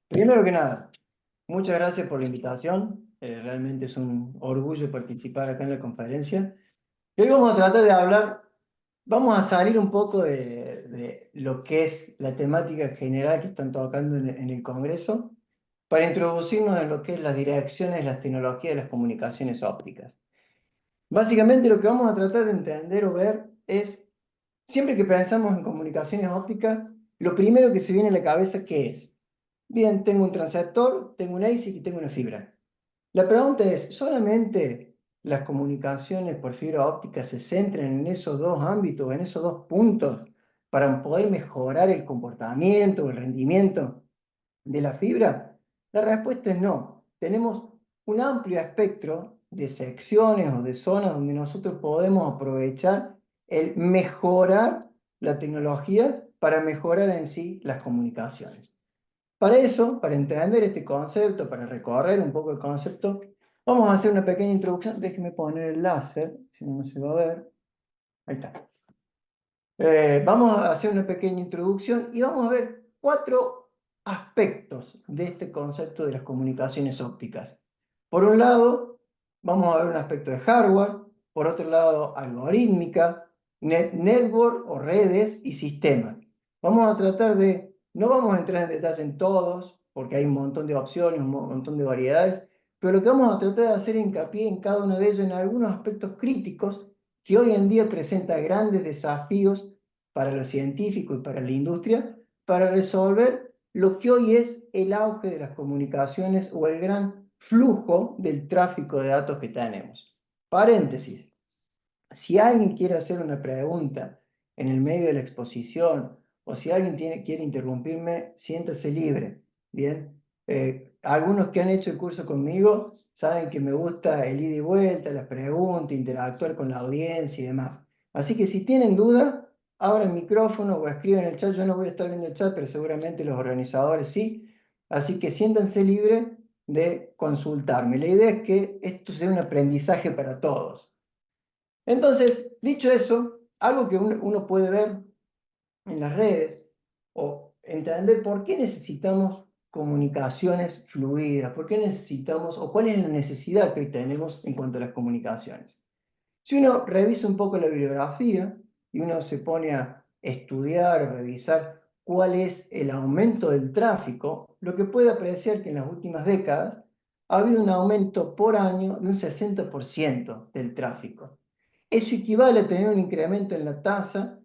Primero que nada, muchas gracias por la invitación. Realmente es un orgullo participar acá en la conferencia. Y hoy vamos a tratar de hablar, vamos a salir un poco de lo que es la temática general que están tocando en el Congreso, para introducirnos en lo que es las direcciones, las tecnologías de las comunicaciones ópticas. Básicamente lo que vamos a tratar de entender o ver es, siempre que pensamos en comunicaciones ópticas, lo primero que se viene a la cabeza, ¿qué es? Bien, tengo un transceptor, tengo un ASIC y tengo una fibra. La pregunta es, ¿solamente las comunicaciones por fibra óptica se centran en esos dos ámbitos, en esos dos puntos, para poder mejorar el comportamiento o el rendimiento de la fibra? La respuesta es no. Tenemos un amplio espectro de secciones o de zonas donde nosotros podemos aprovechar el mejorar la tecnología para mejorar en sí las comunicaciones. Para eso, para entender este concepto, para recorrer un poco el concepto, vamos a hacer una pequeña introducción. Déjeme poner el láser, si no, no se va a ver. Ahí está. Vamos a hacer una pequeña introducción y vamos a ver cuatro aspectos de este concepto de las comunicaciones ópticas. Por un lado, vamos a ver un aspecto de hardware, por otro lado, algorítmica, network o redes y sistemas. Vamos a tratar de, no vamos a entrar en detalle en todos, porque hay un montón de opciones, un montón de variedades, pero lo que vamos a tratar de hacer es hincapié en cada uno de ellos en algunos aspectos críticos que hoy en día presenta grandes desafíos para los científicos y para la industria, para resolver lo que hoy es el auge de las comunicaciones o el gran flujo del tráfico de datos que tenemos. Paréntesis, si alguien quiere hacer una pregunta en el medio de la exposición o si alguien quiere interrumpirme, siéntase libre. Bien, algunos que han hecho el curso conmigo saben que me gusta el ida y vuelta, las preguntas, interactuar con la audiencia y demás. Así que si tienen duda, abran el micrófono o escriban en el chat. Yo no voy a estar viendo el chat, pero seguramente los organizadores sí. Así que siéntanse libres de consultarme. La idea es que esto sea un aprendizaje para todos. Entonces, dicho eso, algo que uno puede ver en las redes o entender por qué necesitamos comunicaciones fluidas, por qué necesitamos o cuál es la necesidad que hoy tenemos en cuanto a las comunicaciones. Si uno revisa un poco la bibliografía y uno se pone a estudiar o revisar cuál es el aumento del tráfico, lo que puede apreciar que en las últimas décadas ha habido un aumento por año de un 60% del tráfico. Eso equivale a tener un incremento en la tasa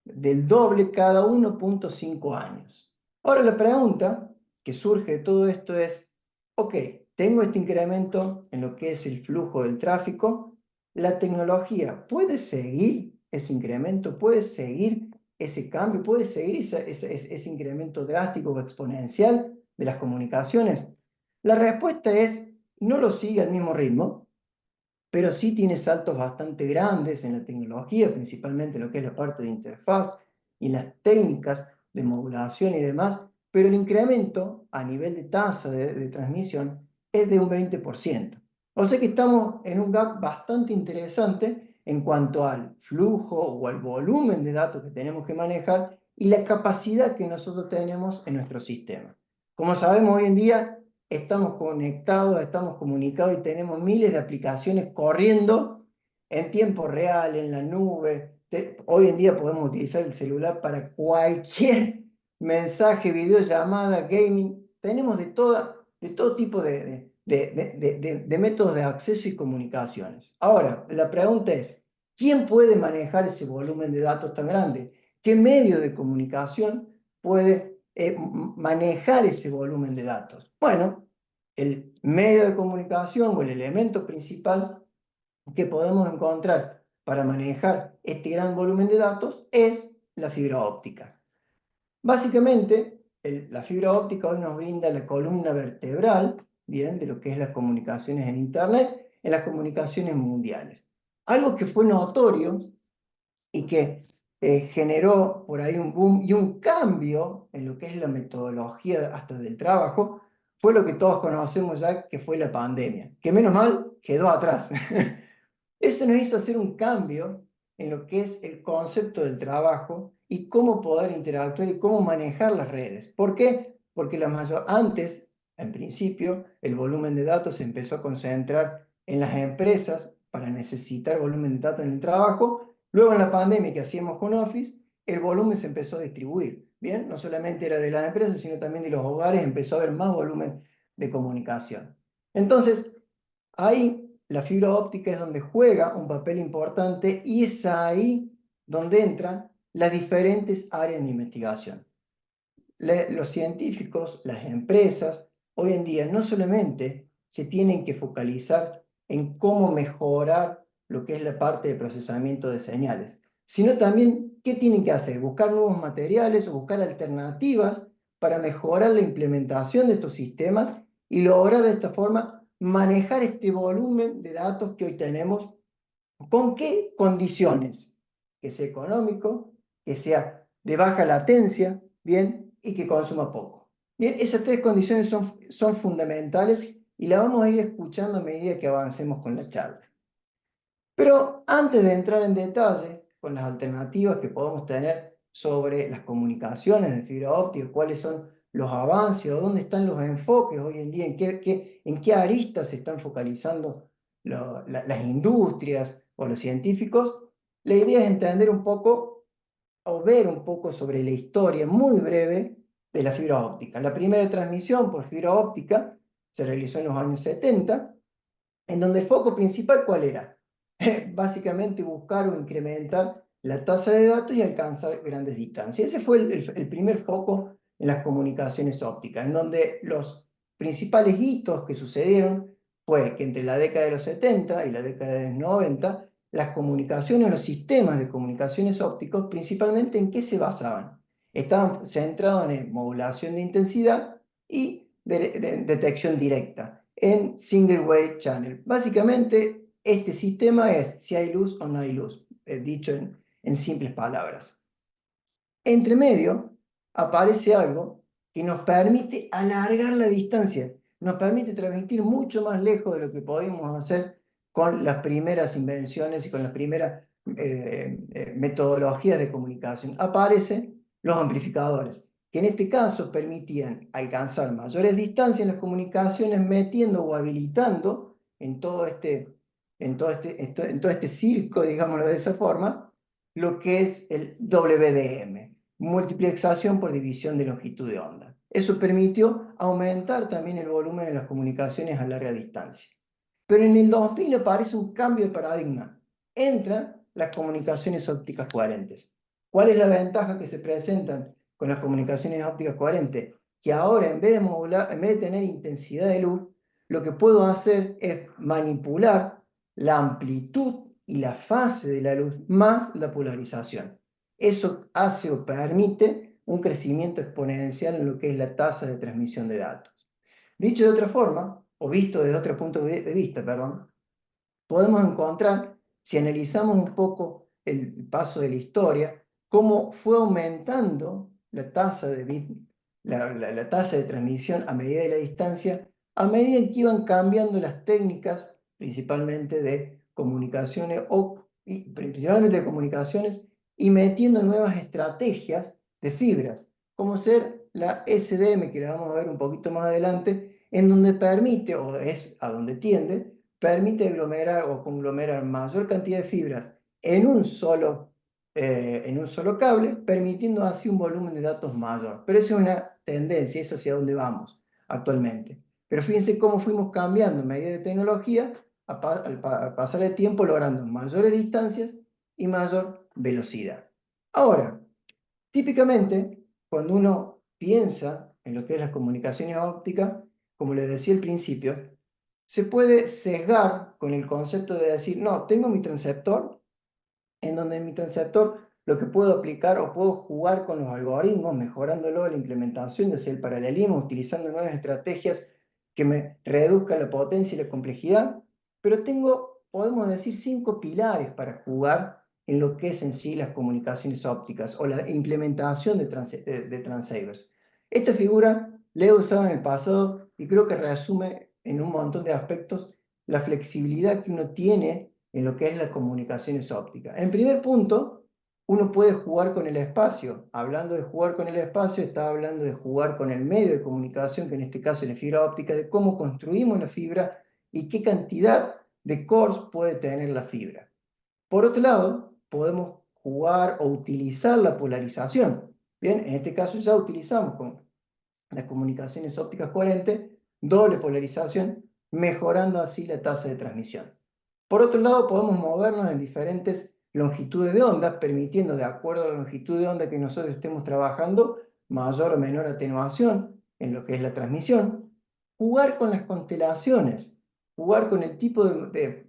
del doble cada 1,5 años. Ahora la pregunta que surge de todo esto es, ok, tengo este incremento en lo que es el flujo del tráfico, ¿la tecnología puede seguir ese incremento? ¿Puede seguir ese cambio? ¿Puede seguir ese incremento drástico o exponencial de las comunicaciones? La respuesta es, no lo sigue al mismo ritmo, pero sí tiene saltos bastante grandes en la tecnología, principalmente en lo que es la parte de interfaz y en las técnicas de modulación y demás, pero el incremento a nivel de tasa de transmisión es de un 20%. O sea que estamos en un gap bastante interesante en cuanto al flujo o al volumen de datos que tenemos que manejar y la capacidad que nosotros tenemos en nuestro sistema. Como sabemos hoy en día, estamos conectados, estamos comunicados y tenemos miles de aplicaciones corriendo en tiempo real, en la nube. Hoy en día podemos utilizar el celular para cualquier mensaje, videollamada, gaming. Tenemos de todo tipo de métodos de acceso y comunicaciones. Ahora, la pregunta es, ¿quién puede manejar ese volumen de datos tan grande? ¿Qué medio de comunicación puede manejar ese volumen de datos? Bueno, el medio de comunicación o el elemento principal que podemos encontrar para manejar este gran volumen de datos es la fibra óptica. Básicamente, la fibra óptica hoy nos brinda la columna vertebral, bien, de lo que es las comunicaciones en Internet, en las comunicaciones mundiales. Algo que fue notorio y que generó por ahí un boom y un cambio en lo que es la metodología hasta del trabajo, fue lo que todos conocemos ya, que fue la pandemia, que menos mal quedó atrás. Eso nos hizo hacer un cambio en lo que es el concepto del trabajo y cómo poder interactuar y cómo manejar las redes. ¿Por qué? porque antes, en principio, el volumen de datos se empezó a concentrar en las empresas para necesitar volumen de datos en el trabajo. Luego en la pandemia que hacíamos home office, el volumen se empezó a distribuir. Bien, no solamente era de las empresas, sino también de los hogares, empezó a haber más volumen de comunicación. Entonces, ahí la fibra óptica es donde juega un papel importante y es ahí donde entran las diferentes áreas de investigación. Los científicos, las empresas, hoy en día no solamente se tienen que focalizar en cómo mejorar lo que es la parte de procesamiento de señales, sino también qué tienen que hacer, buscar nuevos materiales o buscar alternativas para mejorar la implementación de estos sistemas y lograr de esta forma manejar este volumen de datos que hoy tenemos. ¿Con qué condiciones? Que sea económico, que sea de baja latencia, bien, y que consuma poco. Bien, esas tres condiciones son fundamentales y las vamos a ir escuchando a medida que avancemos con la charla. Pero antes de entrar en detalle con las alternativas que podemos tener sobre las comunicaciones de fibra óptica, cuáles son los avances o dónde están los enfoques hoy en día, en qué aristas se están focalizando las industrias o los científicos, la idea es entender un poco o ver un poco sobre la historia muy breve de la fibra óptica. La primera transmisión por fibra óptica se realizó en los años 70, en donde el foco principal, ¿cuál era? Básicamente buscar o incrementar la tasa de datos y alcanzar grandes distancias. Ese fue el primer foco en las comunicaciones ópticas, en donde los principales hitos que sucedieron fue que entre la década de los 70 y la década de los 90, las comunicaciones, los sistemas de comunicaciones ópticos, principalmente ¿en qué se basaban? Estaban centrados en modulación de intensidad y de detección directa en single wave channel. Básicamente, este sistema es si hay luz o no hay luz, dicho en simples palabras. Entre medio aparece algo que nos permite alargar la distancia, nos permite transmitir mucho más lejos de lo que podíamos hacer con las primeras invenciones y con las primeras metodologías de comunicación. Aparecen los amplificadores, que en este caso permitían alcanzar mayores distancias en las comunicaciones, metiendo o habilitando en todo este circo, digámoslo de esa forma, lo que es el WDM, multiplexación por división de longitud de onda. Eso permitió aumentar también el volumen de las comunicaciones a larga distancia. Pero en el 2000 aparece un cambio de paradigma. Entran las comunicaciones ópticas coherentes. ¿Cuál es la ventaja que se presentan con las comunicaciones ópticas coherentes? Que ahora, en vez de modular, en vez de tener intensidad de luz, lo que puedo hacer es manipular la amplitud y la fase de la luz más la polarización. Eso hace o permite un crecimiento exponencial en lo que es la tasa de transmisión de datos. Dicho de otra forma, o visto desde otro punto de vista, perdón, podemos encontrar, si analizamos un poco el paso de la historia, cómo fue aumentando la tasa de bit, la tasa de transmisión a medida de la distancia, a medida que iban cambiando las técnicas, principalmente de comunicaciones, principalmente de comunicaciones, y metiendo nuevas estrategias de fibras, como ser la SDM, que la vamos a ver un poquito más adelante, en donde permite, o es a donde tiende, permite aglomerar o conglomerar mayor cantidad de fibras en un solo cable, permitiendo así un volumen de datos mayor. Pero esa es una tendencia, es hacia donde vamos actualmente. Pero fíjense cómo fuimos cambiando en medida de tecnología al pasar el tiempo, logrando mayores distancias y mayor velocidad. Ahora, típicamente, cuando uno piensa en lo que es las comunicaciones ópticas, como les decía al principio, se puede sesgar con el concepto de decir, no, tengo mi transceptor, en donde en mi transceptor lo que puedo aplicar o puedo jugar con los algoritmos, mejorándolo la implementación, ya sea el paralelismo, utilizando nuevas estrategias que me reduzcan la potencia y la complejidad, pero tengo, podemos decir, 5 pilares para jugar en lo que es en sí las comunicaciones ópticas o la implementación de transceivers. Esta figura la he usado en el pasado y creo que resume en un montón de aspectos la flexibilidad que uno tiene en lo que es las comunicaciones ópticas. En primer punto, uno puede jugar con el espacio. Hablando de jugar con el espacio, está hablando de jugar con el medio de comunicación, que en este caso es la fibra óptica, de cómo construimos la fibra y qué cantidad de cores puede tener la fibra. Por otro lado, podemos jugar o utilizar la polarización. Bien, en este caso ya utilizamos con las comunicaciones ópticas coherentes doble polarización, mejorando así la tasa de transmisión. Por otro lado, podemos movernos en diferentes longitudes de onda, permitiendo, de acuerdo a la longitud de onda que nosotros estemos trabajando, mayor o menor atenuación en lo que es la transmisión. Jugar con las constelaciones, jugar con el tipo de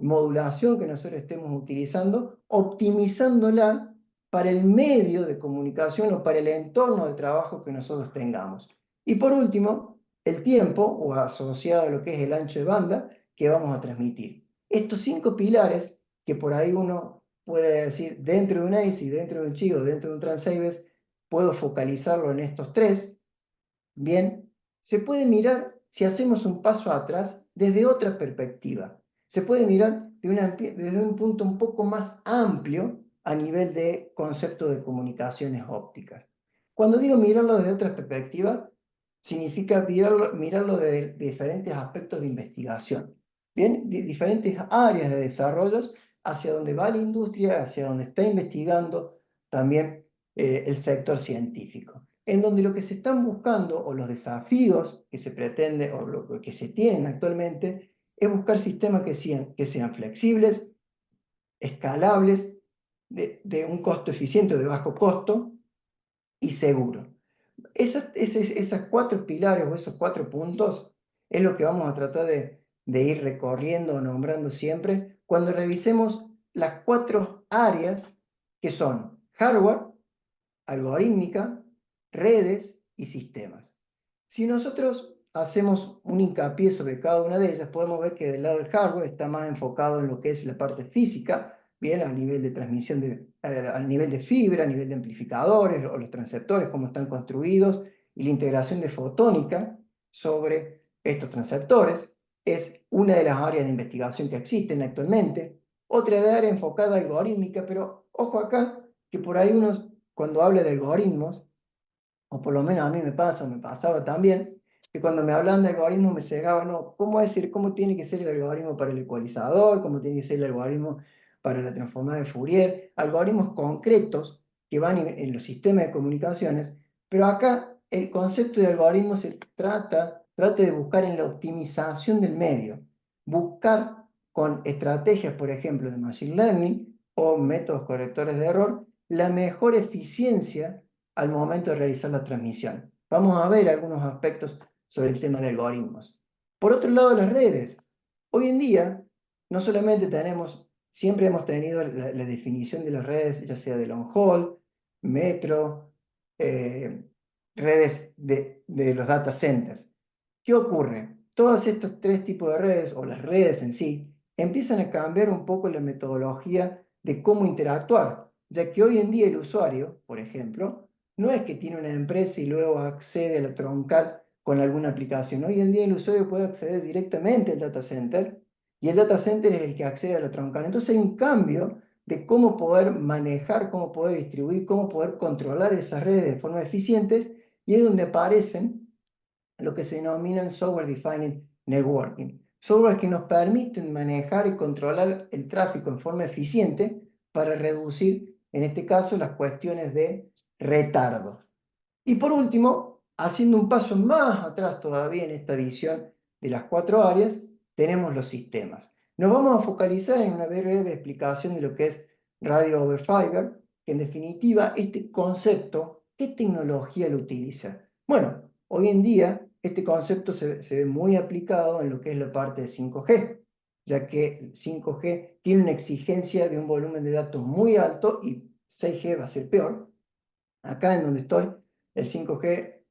modulación que nosotros estemos utilizando, optimizándola para el medio de comunicación o para el entorno de trabajo que nosotros tengamos. Y por último, el tiempo, o asociado a lo que es el ancho de banda, que vamos a transmitir. Estos 5 pilares, que por ahí uno puede decir dentro de un ACE y dentro de un CHI o dentro de un Transceivers, puedo focalizarlo en estos 3, bien, se puede mirar si hacemos un paso atrás desde otra perspectiva. Se puede mirar desde un punto un poco más amplio a nivel de concepto de comunicaciones ópticas. Cuando digo mirarlo desde otra perspectiva, significa mirarlo de diferentes aspectos de investigación. Bien, diferentes áreas de desarrollos hacia donde va la industria, hacia donde está investigando también el sector científico, en donde lo que se están buscando o los desafíos que se pretende o lo que se tienen actualmente es buscar sistemas que sean flexibles, escalables, de un costo eficiente o de bajo costo y seguro. Esas 4 pilares o esos 4 puntos es lo que vamos a tratar de ir recorriendo o nombrando siempre cuando revisemos las 4 áreas que son hardware, algorítmica, redes y sistemas. Si nosotros hacemos un hincapié sobre cada una de ellas, podemos ver que del lado del hardware está más enfocado en lo que es la parte física, bien, a nivel de transmisión, al nivel de fibra, a nivel de amplificadores o los transceptores, cómo están construidos, y la integración de fotónica sobre estos transceptores. Es una de las áreas de investigación que existen actualmente. Otra de área enfocada algorítmica, pero ojo acá, que por ahí uno cuando habla de algoritmos, o por lo menos a mí me pasa, o me pasaba también, que cuando me hablaban de algoritmos me cegaba, no, ¿cómo decir, cómo tiene que ser el algoritmo para el ecualizador? ¿Cómo tiene que ser el algoritmo para la transformada de Fourier? Algoritmos concretos que van en los sistemas de comunicaciones, pero acá el concepto de algoritmo se trata de buscar en la optimización del medio, buscar con estrategias, por ejemplo, de Machine Learning o métodos correctores de error, la mejor eficiencia al momento de realizar la transmisión. Vamos a ver algunos aspectos sobre el tema de algoritmos. Por otro lado, las redes. Hoy en día, no solamente siempre hemos tenido la definición de las redes, ya sea de long haul, metro, redes de los data centers. ¿Qué ocurre? Todos estos 3 tipos de redes, o las redes en sí, empiezan a cambiar un poco la metodología de cómo interactuar, ya que hoy en día el usuario, por ejemplo, no es que tiene una empresa y luego accede a la troncal con alguna aplicación. Hoy en día el usuario puede acceder directamente al data center y el data center es el que accede a la troncal. Entonces hay un cambio de cómo poder manejar, cómo poder distribuir, cómo poder controlar esas redes de forma eficiente, y es donde aparecen lo que se denominan Software Defined Networking. Software que nos permiten manejar y controlar el tráfico en forma eficiente para reducir, en este caso, las cuestiones de retardo. Y por último, haciendo un paso más atrás todavía en esta visión de las 4 áreas, tenemos los sistemas. Nos vamos a focalizar en una breve explicación de lo que es Radio over Fiber, que en definitiva este concepto, ¿qué tecnología lo utiliza? Bueno, hoy en día este concepto se ve muy aplicado en lo que es la parte de 5G, ya que el 5G tiene una exigencia de un volumen de datos muy alto y 6G va a ser peor. Acá en donde estoy, el 5G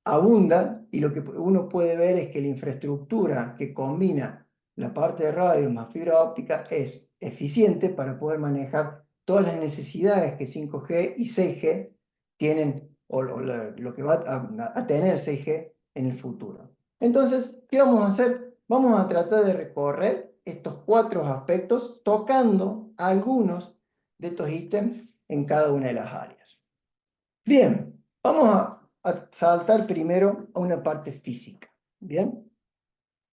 abunda, y lo que uno puede ver es que la infraestructura que combina la parte de radio más fibra óptica es eficiente para poder manejar todas las necesidades que 5G y 6G tienen, o lo que va a tener 6G en el futuro. Entonces, ¿qué vamos a hacer? Vamos a tratar de recorrer estos 4 aspectos tocando algunos de estos ítems en cada una de las áreas. Bien, vamos a saltar primero a una parte física. Bien,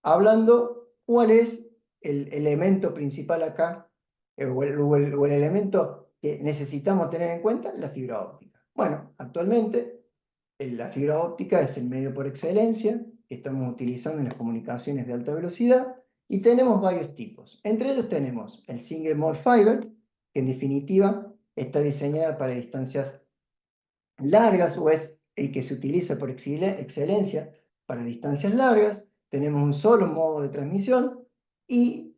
hablando cuál es el elemento principal acá, o el elemento que necesitamos tener en cuenta, la fibra óptica. Bueno, actualmente la fibra óptica es el medio por excelencia que estamos utilizando en las comunicaciones de alta velocidad y tenemos varios tipos. Entre ellos tenemos el Single Mode Fiber, que en definitiva está diseñada para distancias largas o es el que se utiliza por excelencia para distancias largas. Tenemos un solo modo de transmisión y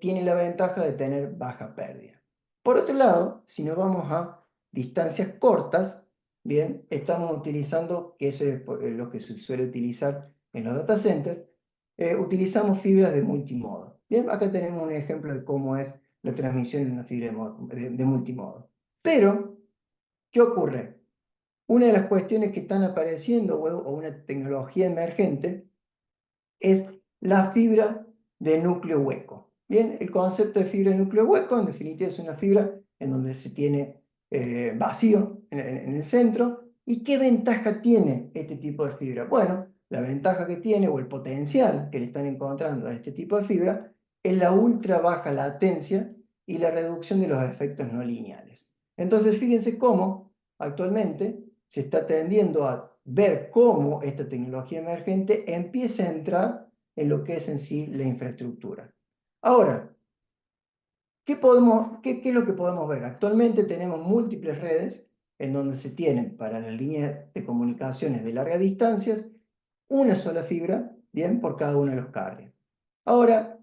tiene la ventaja de tener baja pérdida. Por otro lado, si nos vamos a distancias cortas, bien, estamos utilizando, que eso es lo que se suele utilizar en los data centers, utilizamos fibras de multimodo. Bien, acá tenemos un ejemplo de cómo es la transmisión en una fibra de multimodo. Pero, ¿qué ocurre? Una de las cuestiones que están apareciendo, o una tecnología emergente, es la fibra de núcleo hueco. Bien, el concepto de fibra de núcleo hueco, en definitiva, es una fibra en donde se tiene vacío en el centro. ¿Y qué ventaja tiene este tipo de fibra? Bueno, la ventaja que tiene, o el potencial que le están encontrando a este tipo de fibra, es la ultra baja latencia y la reducción de los efectos no lineales. Entonces, fíjense cómo actualmente se está tendiendo a ver cómo esta tecnología emergente empieza a entrar en lo que es en sí la infraestructura. Ahora, ¿qué es lo que podemos ver? Actualmente tenemos múltiples redes en donde se tienen para las líneas de comunicaciones de largas distancias una sola fibra, bien, por cada uno de los carriers. Ahora,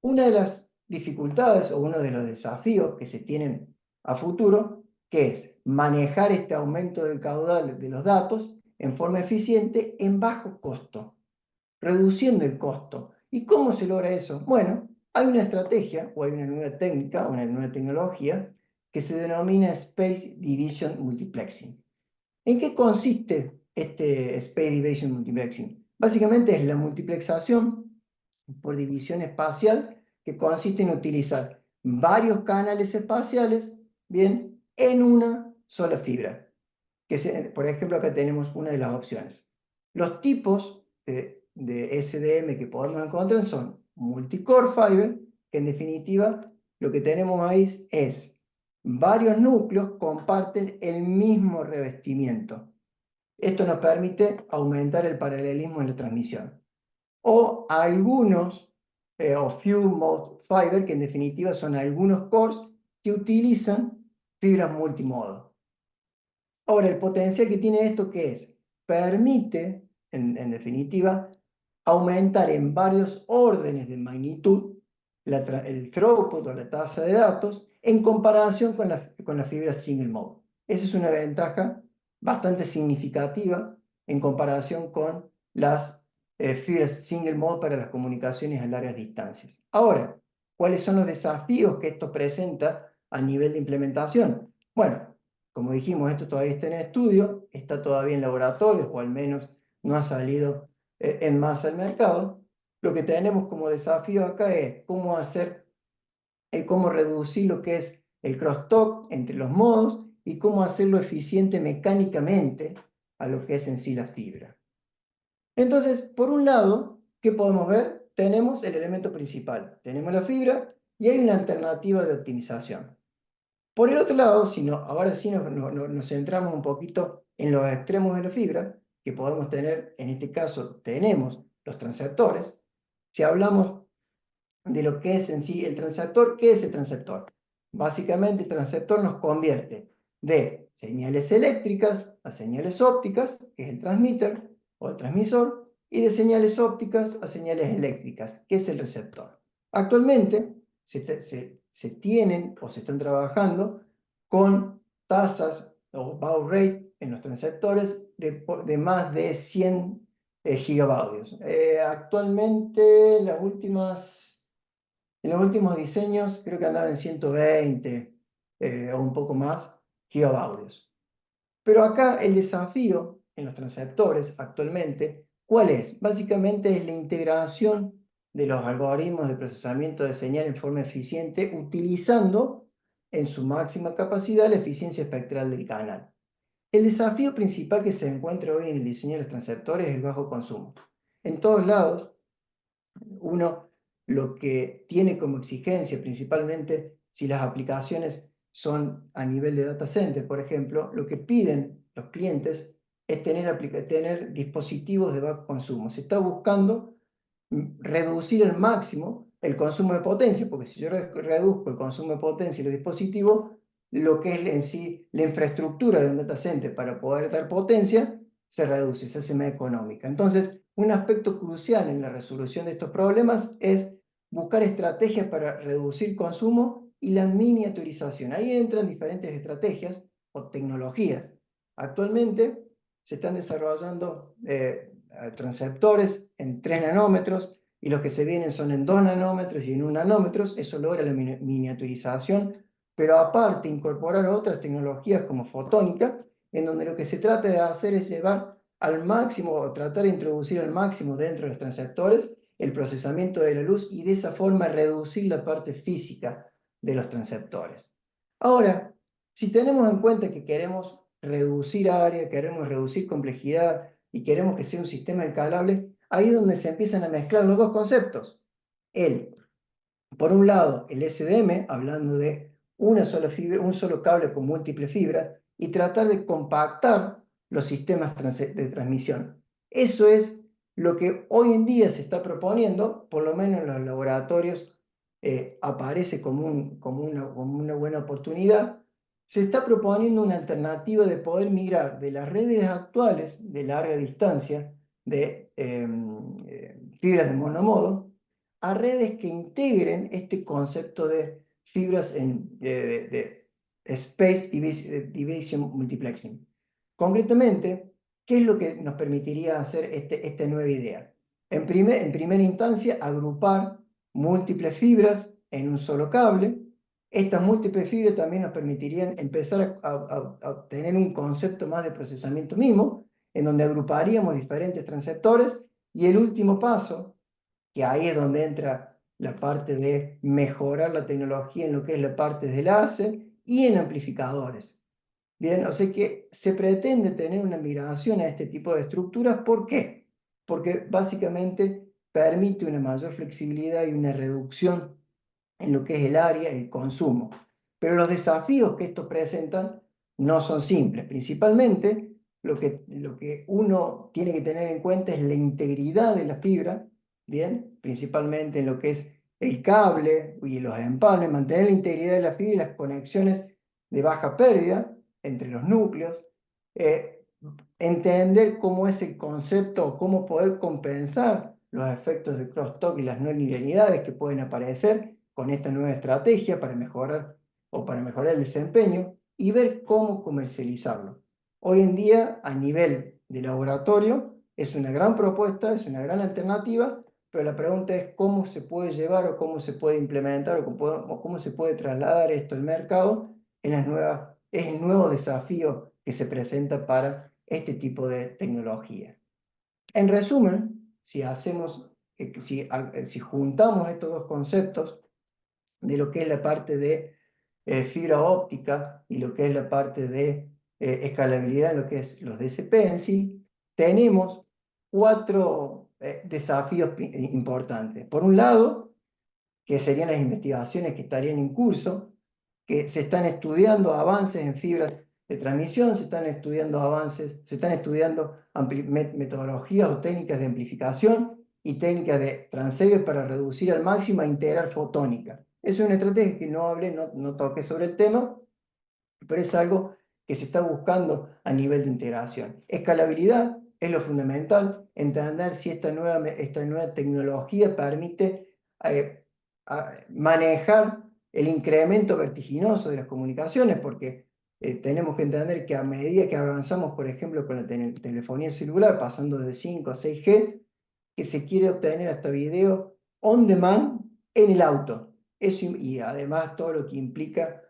una de las dificultades o uno de los desafíos que se tienen a futuro, que es manejar este aumento del caudal de los datos en forma eficiente en bajo costo, reduciendo el costo. ¿Y cómo se logra eso? Bueno, hay una estrategia o hay una nueva técnica, una nueva tecnología que se denomina Space Division Multiplexing. ¿En qué consiste este Space Division Multiplexing? Básicamente es la multiplexación por división espacial, que consiste en utilizar varios canales espaciales, bien, en una sola fibra. Por ejemplo, acá tenemos una de las opciones. Los tipos de SDM que podemos encontrar son multicore fiber, que en definitiva lo que tenemos ahí es varios núcleos comparten el mismo revestimiento. Esto nos permite aumentar el paralelismo en la transmisión. O algunos, o few mode fiber, que en definitiva son algunos cores que utilizan fibras multimodo. Ahora, el potencial que tiene esto, ¿qué es? Permite, en definitiva, aumentar en varios órdenes de magnitud el throughput o la tasa de datos en comparación con la fibra single mode. Esa es una ventaja bastante significativa en comparación con las fibras single mode para las comunicaciones a largas distancias. Ahora, ¿cuáles son los desafíos que esto presenta a nivel de implementación? Bueno, como dijimos, esto todavía está en estudio, está todavía en laboratorios, o al menos no ha salido en masa al mercado. Lo que tenemos como desafío acá es cómo reducir lo que es el crosstalk entre los modos y cómo hacerlo eficiente mecánicamente a lo que es en sí la fibra. Entonces, por un lado, ¿qué podemos ver? Tenemos el elemento principal, tenemos la fibra y hay una alternativa de optimización. Por el otro lado, ahora sí nos centramos un poquito en los extremos de la fibra, que podemos tener, en este caso tenemos los transceptores. Si hablamos de lo que es en sí el transceptor, ¿qué es el transceptor? Básicamente el transceptor nos convierte de señales eléctricas a señales ópticas, que es el transmitter o el transmisor, y de señales ópticas a señales eléctricas, que es el receptor. Actualmente se tienen o se están trabajando con tasas o baud rate en los transceptores de más de 100 gigabaudios. Actualmente en los últimos diseños creo que andaba en 120 o un poco más gigabaudios. Pero acá el desafío en los transceptores actualmente, ¿cuál es? Básicamente es la integración de los algoritmos de procesamiento de señal en forma eficiente utilizando en su máxima capacidad la eficiencia espectral del canal. El desafío principal que se encuentra hoy en el diseño de los transceptores es el bajo consumo. En todos lados, uno lo que tiene como exigencia, principalmente si las aplicaciones son a nivel de data center, por ejemplo, lo que piden los clientes es tener dispositivos de bajo consumo. Se está buscando reducir al máximo el consumo de potencia, porque si yo reduzco el consumo de potencia y los dispositivos, lo que es en sí la infraestructura de un data center para poder dar potencia, se reduce, se hace más económica. Entonces, un aspecto crucial en la resolución de estos problemas es buscar estrategias para reducir consumo y la miniaturización. Ahí entran diferentes estrategias o tecnologías. Actualmente se están desarrollando transceptores en 3 nanómetros y los que se vienen son en 2 nanómetros y en 1 nanómetros. Eso logra la miniaturización, pero aparte incorporar otras tecnologías como fotónica, en donde lo que se trata de hacer es llevar al máximo o tratar de introducir al máximo dentro de los transceptores el procesamiento de la luz y de esa forma reducir la parte física de los transceptores. Ahora, si tenemos en cuenta que queremos reducir área, queremos reducir complejidad y queremos que sea un sistema escalable, ahí es donde se empiezan a mezclar los dos conceptos. Por un lado, el SDM, hablando de una sola fibra, un solo cable con múltiples fibras, y tratar de compactar los sistemas de transmisión. Eso es lo que hoy en día se está proponiendo, por lo menos en los laboratorios aparece como una buena oportunidad. Se está proponiendo una alternativa de poder migrar de las redes actuales de larga distancia de fibras de monomodo a redes que integren este concepto de fibras de Space Division Multiplexing. Concretamente, ¿qué es lo que nos permitiría hacer esta nueva idea? En primera instancia, agrupar múltiples fibras en un solo cable. Estas múltiples fibras también nos permitirían empezar a obtener un concepto más de procesamiento mismo, en donde agruparíamos diferentes transceptores. Y el último paso, que ahí es donde entra la parte de mejorar la tecnología en lo que es la parte de láser y en amplificadores. Bien, o sea que se pretende tener una migración a este tipo de estructuras. ¿Por qué? Porque básicamente permite una mayor flexibilidad y una reducción en lo que es el área, el consumo. Pero los desafíos que estos presentan no son simples. Principalmente, lo que uno tiene que tener en cuenta es la integridad de la fibra, ¿bien? Principalmente en lo que es el cable y los empalmes, mantener la integridad de la fibra y las conexiones de baja pérdida entre los núcleos, eh, entender cómo es el concepto, cómo poder compensar los efectos de crosstalk y las no linealidades que pueden aparecer con esta nueva estrategia para mejorar el desempeño y ver cómo comercializarlo. Hoy en día, a nivel de laboratorio, es una gran propuesta, es una gran alternativa, pero la pregunta es cómo se puede llevar o cómo se puede implementar o cómo se puede trasladar esto al mercado en es el nuevo desafío que se presenta para este tipo de tecnología. En resumen, si juntamos estos dos conceptos de lo que es la parte de fibra óptica y lo que es la parte de escalabilidad en lo que es los DCP en sí, tenemos 4 desafíos importantes. Por un lado, que serían las investigaciones que estarían en curso, que se están estudiando avances en fibras de transmisión, se están estudiando metodologías o técnicas de amplificación y técnicas de transfer para reducir al máximo e integrar fotónica. Es una estrategia que no toqué sobre el tema, pero es algo que se está buscando a nivel de integración. Escalabilidad es lo fundamental, entender si esta nueva tecnología permite manejar el incremento vertiginoso de las comunicaciones, porque tenemos que entender que a medida que avanzamos, por ejemplo, con la telefonía celular, pasando de 5 a 6G, que se quiere obtener hasta video on demand en el auto. Eso, y además todo lo que implica,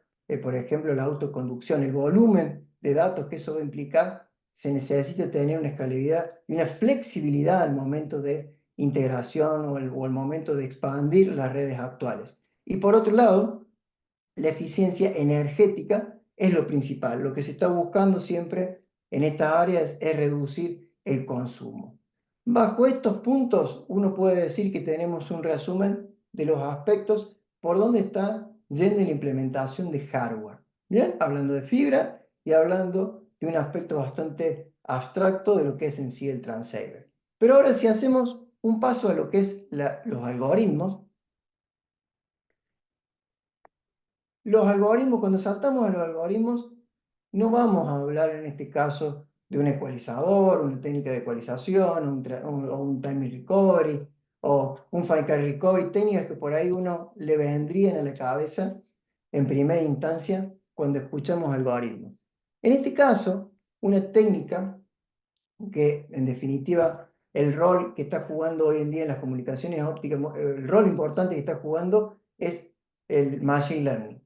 por ejemplo, la autoconducción, el volumen de datos que eso va a implicar, se necesita tener una escalabilidad y una flexibilidad al momento de integración o el momento de expandir las redes actuales. Y por otro lado, la eficiencia energética es lo principal. Lo que se está buscando siempre en esta área es reducir el consumo. Bajo estos puntos, uno puede decir que tenemos un resumen de los aspectos por donde está yendo la implementación de hardware. Bien, hablando de fibra y hablando de un aspecto bastante abstracto de lo que es en sí el transceiver. Pero ahora si hacemos un paso a lo que es los algoritmos, cuando saltamos a los algoritmos, no vamos a hablar en este caso de un ecualizador, una técnica de ecualización, o un time recovery, o un fine carry recovery, técnicas que por ahí uno le vendrían a la cabeza en primera instancia cuando escuchamos algoritmos. En este caso, una técnica que en definitiva el rol que está jugando hoy en día en las comunicaciones ópticas, el rol importante que está jugando es el machine learning.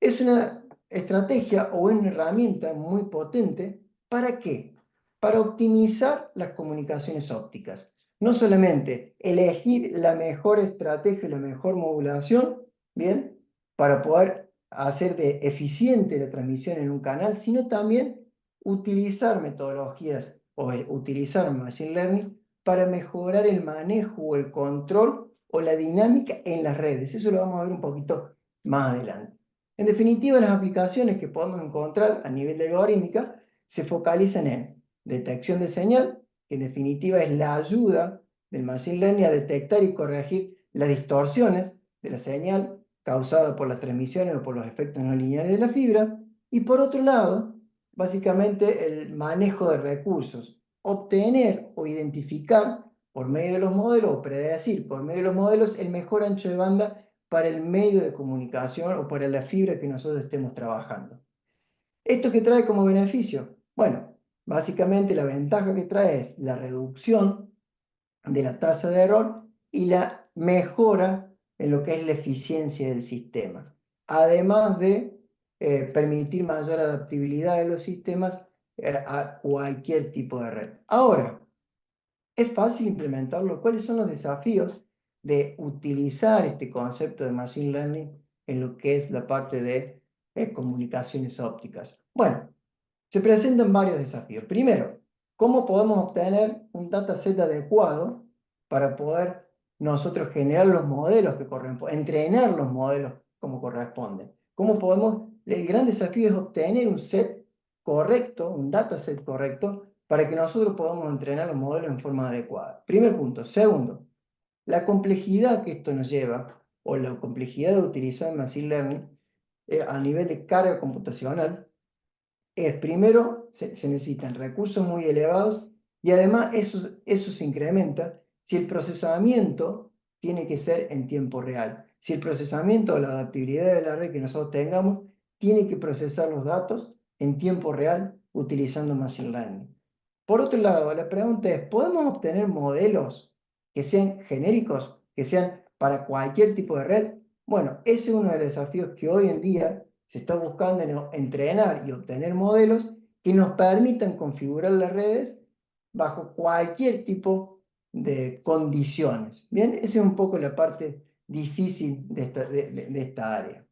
Es una estrategia o una herramienta muy potente. ¿Para qué? Para optimizar las comunicaciones ópticas. No solamente elegir la mejor estrategia y la mejor modulación, ¿bien? Para poder hacer de eficiente la transmisión en un canal, sino también utilizar metodologías o utilizar Machine Learning para mejorar el manejo o el control o la dinámica en las redes. Eso lo vamos a ver un poquito más adelante. En definitiva, las aplicaciones que podemos encontrar a nivel de algorítmica se focalizan en detección de señal, que en definitiva es la ayuda del Machine Learning a detectar y corregir las distorsiones de la señal causada por las transmisiones o por los efectos no lineales de la fibra. Y por otro lado, básicamente el manejo de recursos, obtener o identificar por medio de los modelos o predecir por medio de los modelos el mejor ancho de banda para el medio de comunicación o para la fibra que nosotros estemos trabajando. ¿Esto qué trae como beneficio? Bueno, básicamente la ventaja que trae es la reducción de la tasa de error y la mejora en lo que es la eficiencia del sistema, además de permitir mayor adaptabilidad de los sistemas a cualquier tipo de red. Ahora, ¿es fácil implementarlo? ¿Cuáles son los desafíos de utilizar este concepto de Machine Learning en lo que es la parte de comunicaciones ópticas? Bueno, se presentan varios desafíos. Primero, ¿cómo podemos obtener un dataset adecuado para poder nosotros generar los modelos que corresponden, entrenar los modelos como corresponden? ¿Cómo podemos? El gran desafío es obtener un set correcto, un dataset correcto, para que nosotros podamos entrenar los modelos en forma adecuada. Primer punto. Segundo, la complejidad que esto nos lleva, o la complejidad de utilizar Machine Learning a nivel de carga computacional, es primero, se necesitan recursos muy elevados y además eso se incrementa si el procesamiento tiene que ser en tiempo real. Si el procesamiento o la adaptabilidad de la red que nosotros tengamos tiene que procesar los datos en tiempo real utilizando Machine Learning. Por otro lado, la pregunta es, ¿podemos obtener modelos que sean genéricos, que sean para cualquier tipo de red? Bueno, ese es uno de los desafíos que hoy en día se está buscando entrenar y obtener modelos que nos permitan configurar las redes bajo cualquier tipo de condiciones. Bien, esa es un poco la parte difícil de esta área.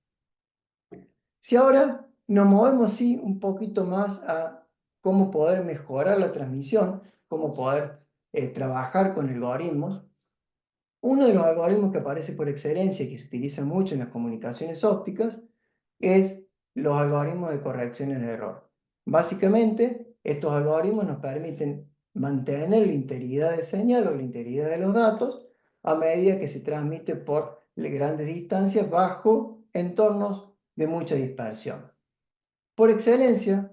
Si ahora nos movemos sí un poquito más a cómo poder mejorar la transmisión, cómo poder trabajar con algoritmos, uno de los algoritmos que aparece por excelencia y que se utiliza mucho en las comunicaciones ópticas es los algoritmos de correcciones de error. Básicamente, estos algoritmos nos permiten mantener la integridad de señal o la integridad de los datos a medida que se transmite por grandes distancias bajo entornos de mucha dispersión. Por excelencia,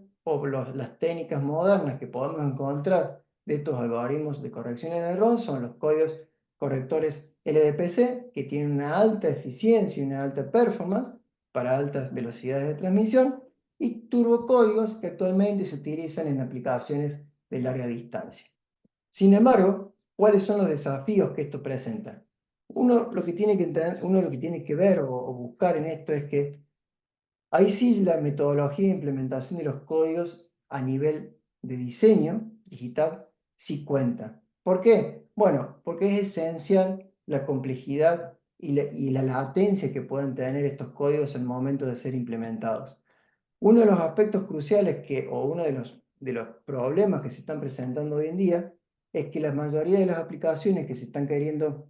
las técnicas modernas que podemos encontrar de estos algoritmos de correcciones de error son los códigos correctores LDPC, que tienen una alta eficiencia y una alta performance para altas velocidades de transmisión, y turbocódigos que actualmente se utilizan en aplicaciones de larga distancia. Sin embargo, ¿cuáles son los desafíos que esto presenta? Uno lo que tiene que ver o buscar en esto es que ahí sí la metodología de implementación de los códigos a nivel de diseño digital sí cuenta. ¿Por qué? Bueno, porque es esencial la complejidad y la latencia que pueden tener estos códigos al momento de ser implementados. Uno de los aspectos cruciales o uno de los problemas que se están presentando hoy en día es que la mayoría de las aplicaciones que se están queriendo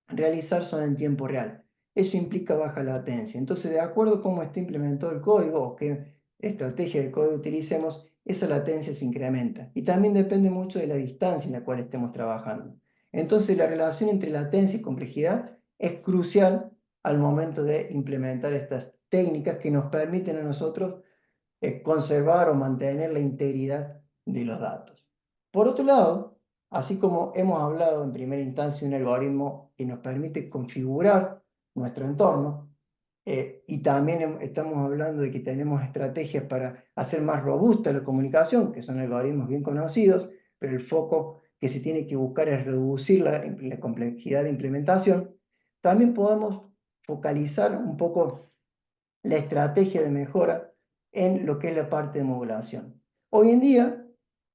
realizar son en tiempo real. Eso implica baja latencia. Entonces, de acuerdo a cómo está implementado el código o qué estrategia de código utilicemos, esa latencia se incrementa. Y también depende mucho de la distancia en la cual estemos trabajando. Entonces, la relación entre latencia y complejidad es crucial al momento de implementar estas técnicas que nos permiten a nosotros conservar o mantener la integridad de los datos. Por otro lado, así como hemos hablado en primera instancia de un algoritmo que nos permite configurar nuestro entorno, y también estamos hablando de que tenemos estrategias para hacer más robusta la comunicación, que son algoritmos bien conocidos, pero el foco que se tiene que buscar es reducir la complejidad de implementación. También podemos focalizar un poco la estrategia de mejora en lo que es la parte de modulación. Hoy en día,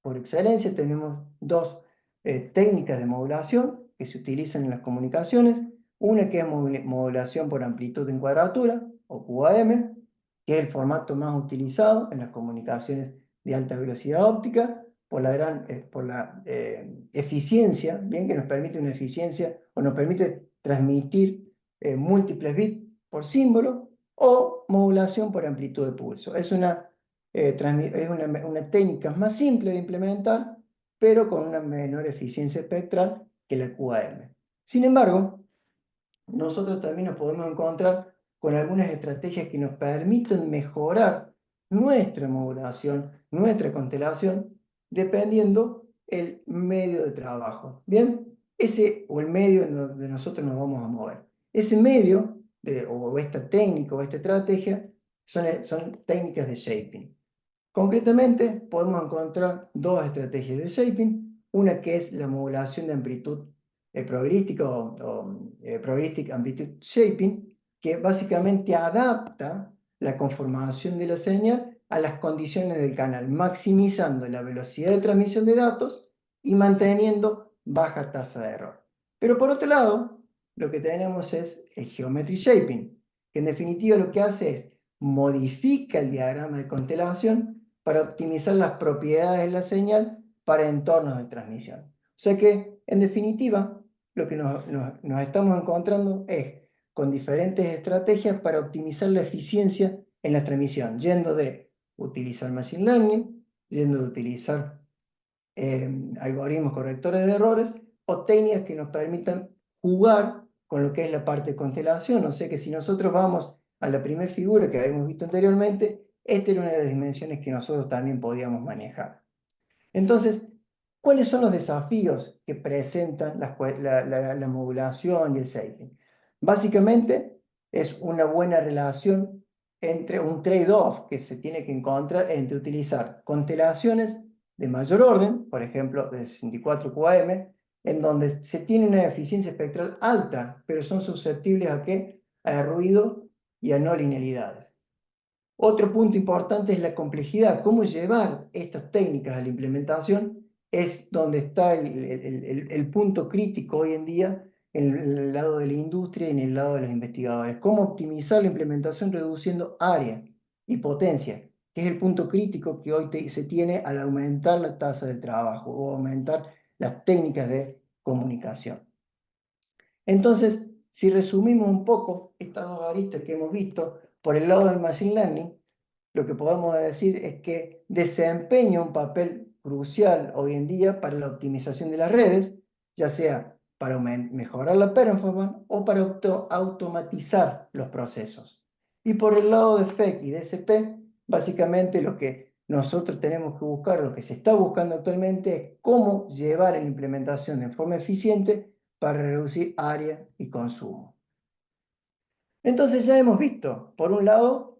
por excelencia, tenemos dos técnicas de modulación que se utilizan en las comunicaciones. Una que es modulación por amplitud en cuadratura, o QAM, que es el formato más utilizado en las comunicaciones de alta velocidad óptica, por la eficiencia, bien, que nos permite una eficiencia o nos permite transmitir múltiples bits por símbolo, o modulación por amplitud de pulso. Es una técnica más simple de implementar, pero con una menor eficiencia espectral que la QAM. Sin embargo, nosotros también nos podemos encontrar con algunas estrategias que nos permiten mejorar nuestra modulación, nuestra constelación, dependiendo el medio de trabajo. ¿Bien? Ese o el medio en donde nosotros nos vamos a mover. Ese medio, o esta técnica o esta estrategia, son técnicas de shaping. Concretamente, podemos encontrar dos estrategias de shaping, una que es la modulación de amplitud probabilística o probabilistic amplitude shaping, que básicamente adapta la conformación de la señal a las condiciones del canal, maximizando la velocidad de transmisión de datos y manteniendo baja tasa de error. Pero por otro lado, lo que tenemos es el geometry shaping, que en definitiva lo que hace es modifica el diagrama de constelación para optimizar las propiedades de la señal para entornos de transmisión. O sea que, en definitiva, lo que nos estamos encontrando es con diferentes estrategias para optimizar la eficiencia en la transmisión, yendo de utilizar Machine Learning, yendo de utilizar algoritmos correctores de errores, o técnicas que nos permitan jugar con lo que es la parte de constelación. O sea que si nosotros vamos a la primera figura que habíamos visto anteriormente, esta era una de las dimensiones que nosotros también podíamos manejar. Entonces, ¿cuáles son los desafíos que presentan la modulación y el shaping? Básicamente, es una buena relación entre un trade-off que se tiene que encontrar entre utilizar constelaciones de mayor orden, por ejemplo, de 64 QAM, en donde se tiene una eficiencia espectral alta, pero son susceptibles a qué? A ruido y a no linealidades. Otro punto importante es la complejidad. Cómo llevar estas técnicas a la implementación es donde está el punto crítico hoy en día en el lado de la industria y en el lado de los investigadores. Cómo optimizar la implementación reduciendo área y potencia, que es el punto crítico que hoy se tiene al aumentar la tasa de trabajo o aumentar las técnicas de comunicación. Entonces, si resumimos un poco estas dos aristas que hemos visto, por el lado del Machine Learning, lo que podemos decir es que desempeña un papel crucial hoy en día para la optimización de las redes, ya sea para mejorar la performance o para automatizar los procesos. Y por el lado de FEC y DSP, básicamente lo que nosotros tenemos que buscar, lo que se está buscando actualmente, es cómo llevar la implementación de forma eficiente para reducir área y consumo. Entonces ya hemos visto, por un lado,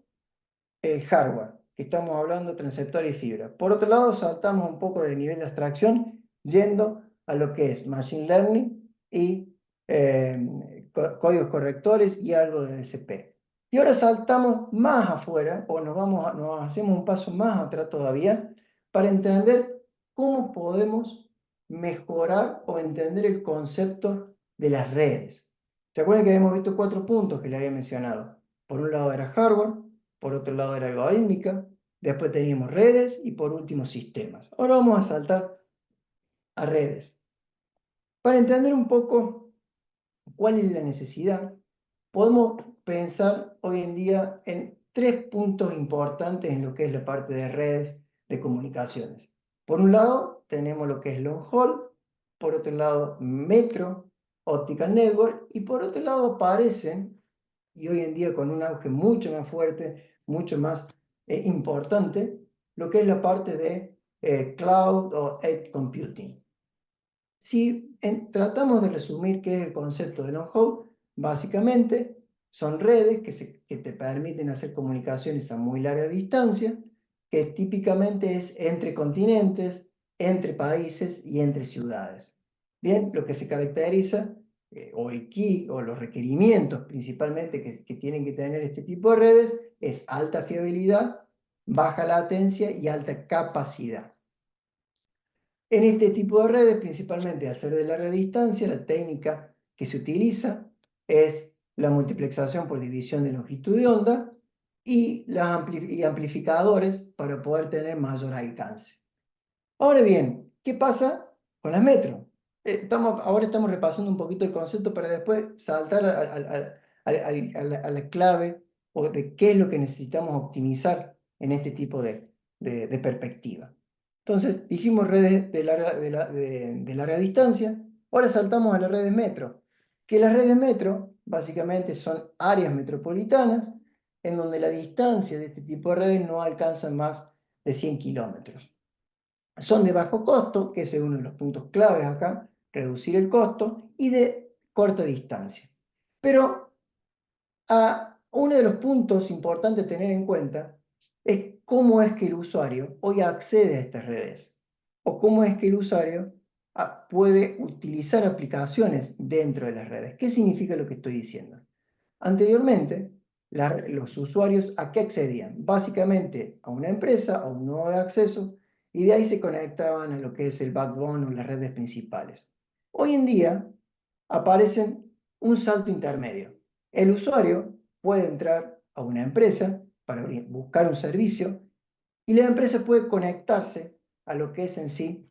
hardware, que estamos hablando de transceptor y fibra. Por otro lado, saltamos un poco del nivel de abstracción yendo a lo que es Machine Learning y códigos correctores y algo de DSP. Y ahora saltamos más afuera, o nos hacemos un paso más atrás todavía, para entender cómo podemos mejorar o entender el concepto de las redes. ¿Se acuerdan que habíamos visto 4 puntos que le había mencionado? Por un lado era hardware, por otro lado era algorítmica, después teníamos redes y por último sistemas. Ahora vamos a saltar a redes. Para entender un poco cuál es la necesidad, podemos pensar hoy en día en 3 puntos importantes en lo que es la parte de redes de comunicaciones. Por un lado, tenemos lo que es long haul, por otro lado, metro, optical network, y por otro lado aparecen, y hoy en día con un auge mucho más fuerte, mucho más importante, lo que es la parte de cloud o edge computing. Si tratamos de resumir qué es el concepto de long-haul, básicamente son redes que te permiten hacer comunicaciones a muy larga distancia, que típicamente es entre continentes, entre países y entre ciudades. Bien, lo que se caracteriza, o el key, o los requerimientos principalmente que tienen que tener este tipo de redes, es alta fiabilidad, baja latencia y alta capacidad. En este tipo de redes, principalmente al ser de larga distancia, la técnica que se utiliza es la multiplexación por división de longitud de onda y, amplificadores para poder tener mayor alcance. Ahora bien, ¿qué pasa con las metro? Ahora estamos repasando un poquito el concepto para después saltar a la clave o de qué es lo que necesitamos optimizar en este tipo de perspectiva. Entonces, dijimos redes de larga distancia, ahora saltamos a las redes metro, que las redes metro básicamente son áreas metropolitanas en donde la distancia de este tipo de redes no alcanza más de 100 kilómetros. Son de bajo costo, que ese es uno de los puntos claves acá, reducir el costo, y de corta distancia. Pero uno de los puntos importantes a tener en cuenta es cómo es que el usuario hoy accede a estas redes, o cómo es que el usuario puede utilizar aplicaciones dentro de las redes. ¿Qué significa lo que estoy diciendo? Anteriormente, los usuarios ¿a qué accedían? Básicamente a una empresa, a un nodo de acceso, y de ahí se conectaban a lo que es el backbone o las redes principales. Hoy en día aparecen un salto intermedio. El usuario puede entrar a una empresa para buscar un servicio y la empresa puede conectarse a lo que es en sí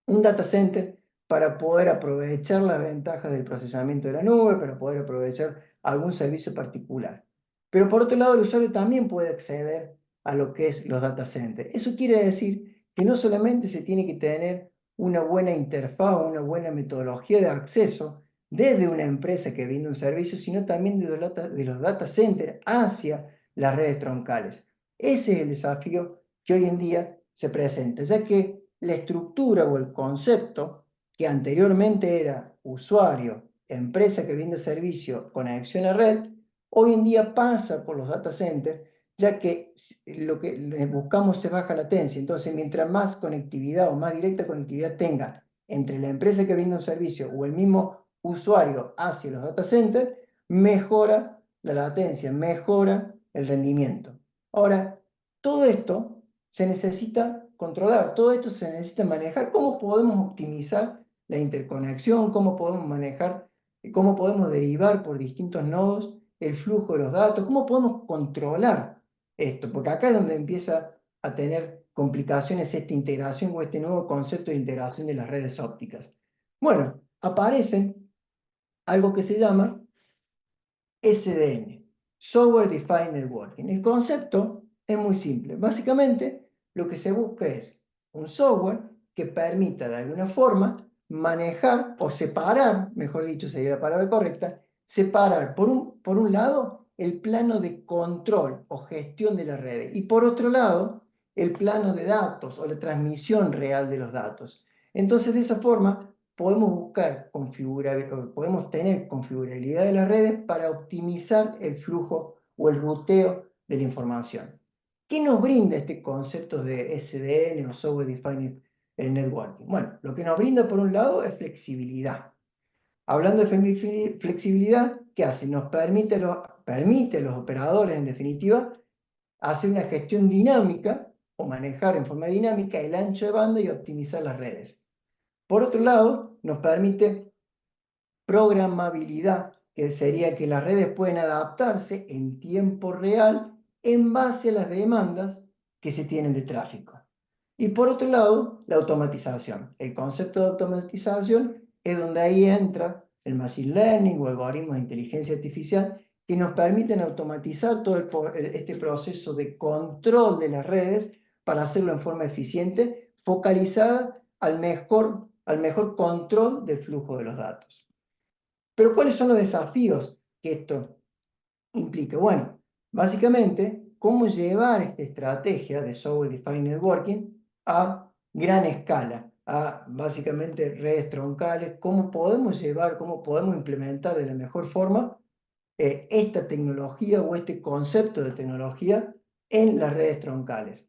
un data center para poder aprovechar las ventajas del procesamiento de la nube, para poder aprovechar algún servicio particular. Pero por otro lado, el usuario también puede acceder a lo que es los data centers. Eso quiere decir que no solamente se tiene que tener una buena interfaz o una buena metodología de acceso desde una empresa que vende un servicio, sino también de los data centers hacia las redes troncales. Ese es el desafío que hoy en día se presenta, ya que la estructura o el concepto que anteriormente era usuario, empresa que vende servicio, conexión a red, hoy en día pasa por los data centers, ya que lo que buscamos es baja latencia. Entonces, mientras más conectividad o más directa conectividad tenga entre la empresa que vende un servicio o el mismo usuario hacia los data centers, mejora la latencia, mejora el rendimiento. Ahora, todo esto se necesita controlar, todo esto se necesita manejar. ¿Cómo podemos optimizar la interconexión? ¿Cómo podemos manejar, cómo podemos derivar por distintos nodos el flujo de los datos? ¿Cómo podemos controlar esto? Porque acá es donde empieza a tener complicaciones esta integración o este nuevo concepto de integración de las redes ópticas. Bueno, aparece algo que se llama SDN, Software Defined Networking. El concepto es muy simple. Básicamente, lo que se busca es un software que permita de alguna forma manejar o separar, mejor dicho sería la palabra correcta, separar por un lado el plano de control o gestión de la red y por otro lado el plano de datos o la transmisión real de los datos. Entonces, de esa forma, podemos tener configurabilidad de las redes para optimizar el flujo o el ruteo de la información. ¿Qué nos brinda este concepto de SDN o Software Defined Networking? Bueno, lo que nos brinda por un lado es flexibilidad. Hablando de flexibilidad, ¿qué hace? Nos permite a los operadores, en definitiva, hacer una gestión dinámica o manejar en forma dinámica el ancho de banda y optimizar las redes. Por otro lado, nos permite programabilidad que sería que las redes pueden adaptarse en tiempo real en base a las demandas que se tienen de tráfico. Y por otro lado, la automatización. El concepto de automatización es donde ahí entra el machine learning o algoritmos de inteligencia artificial que nos permiten automatizar todo este proceso de control de las redes para hacerlo en forma eficiente, focalizada al mejor control del flujo de los datos. Pero ¿cuáles son los desafíos que esto implica? Bueno, básicamente, cómo llevar esta estrategia de Software Defined Networking a gran escala, a básicamente redes troncales, cómo podemos llevar, cómo podemos implementar de la mejor forma esta tecnología o este concepto de tecnología en las redes troncales.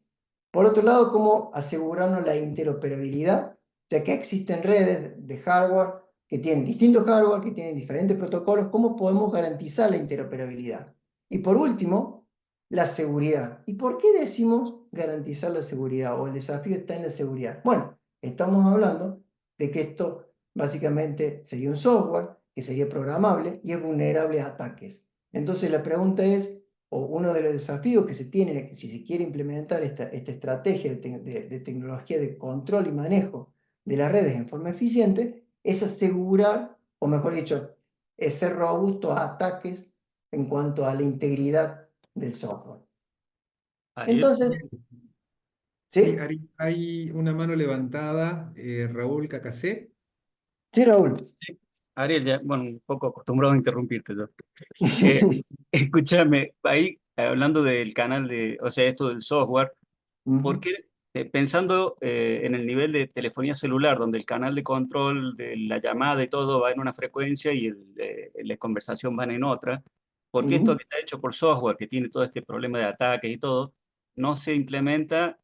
Por otro lado, cómo asegurarnos la interoperabilidad, ya que existen redes de hardware que tienen distintos hardware, que tienen diferentes protocolos, cómo podemos garantizar la interoperabilidad. Y por último, la seguridad. ¿Y por qué decimos garantizar la seguridad o el desafío está en la seguridad? Bueno, estamos hablando de que esto básicamente sería un software que sería programable y es vulnerable a ataques. Entonces la pregunta es, o uno de los desafíos que se tiene, si se quiere implementar esta estrategia de tecnología de control y manejo de las redes en forma eficiente, es asegurar, o mejor dicho, es ser robusto a ataques en cuanto a la integridad del software. Ariel. Entonces, Sí, ¿sí? hay una mano levantada, Raúl Cacacé. Sí, Raúl. Ariel, ya, bueno, un poco acostumbrado a interrumpirte yo. Eh, Escúchame, ahí hablando del canal de, o sea, esto del software, Ujú, porque pensando en el nivel de telefonía celular, donde el canal de control de la llamada y todo va en una frecuencia y la conversación van en otra, porque esto ujú. que está hecho por software, que tiene todo este problema de ataques y todo, no se implementa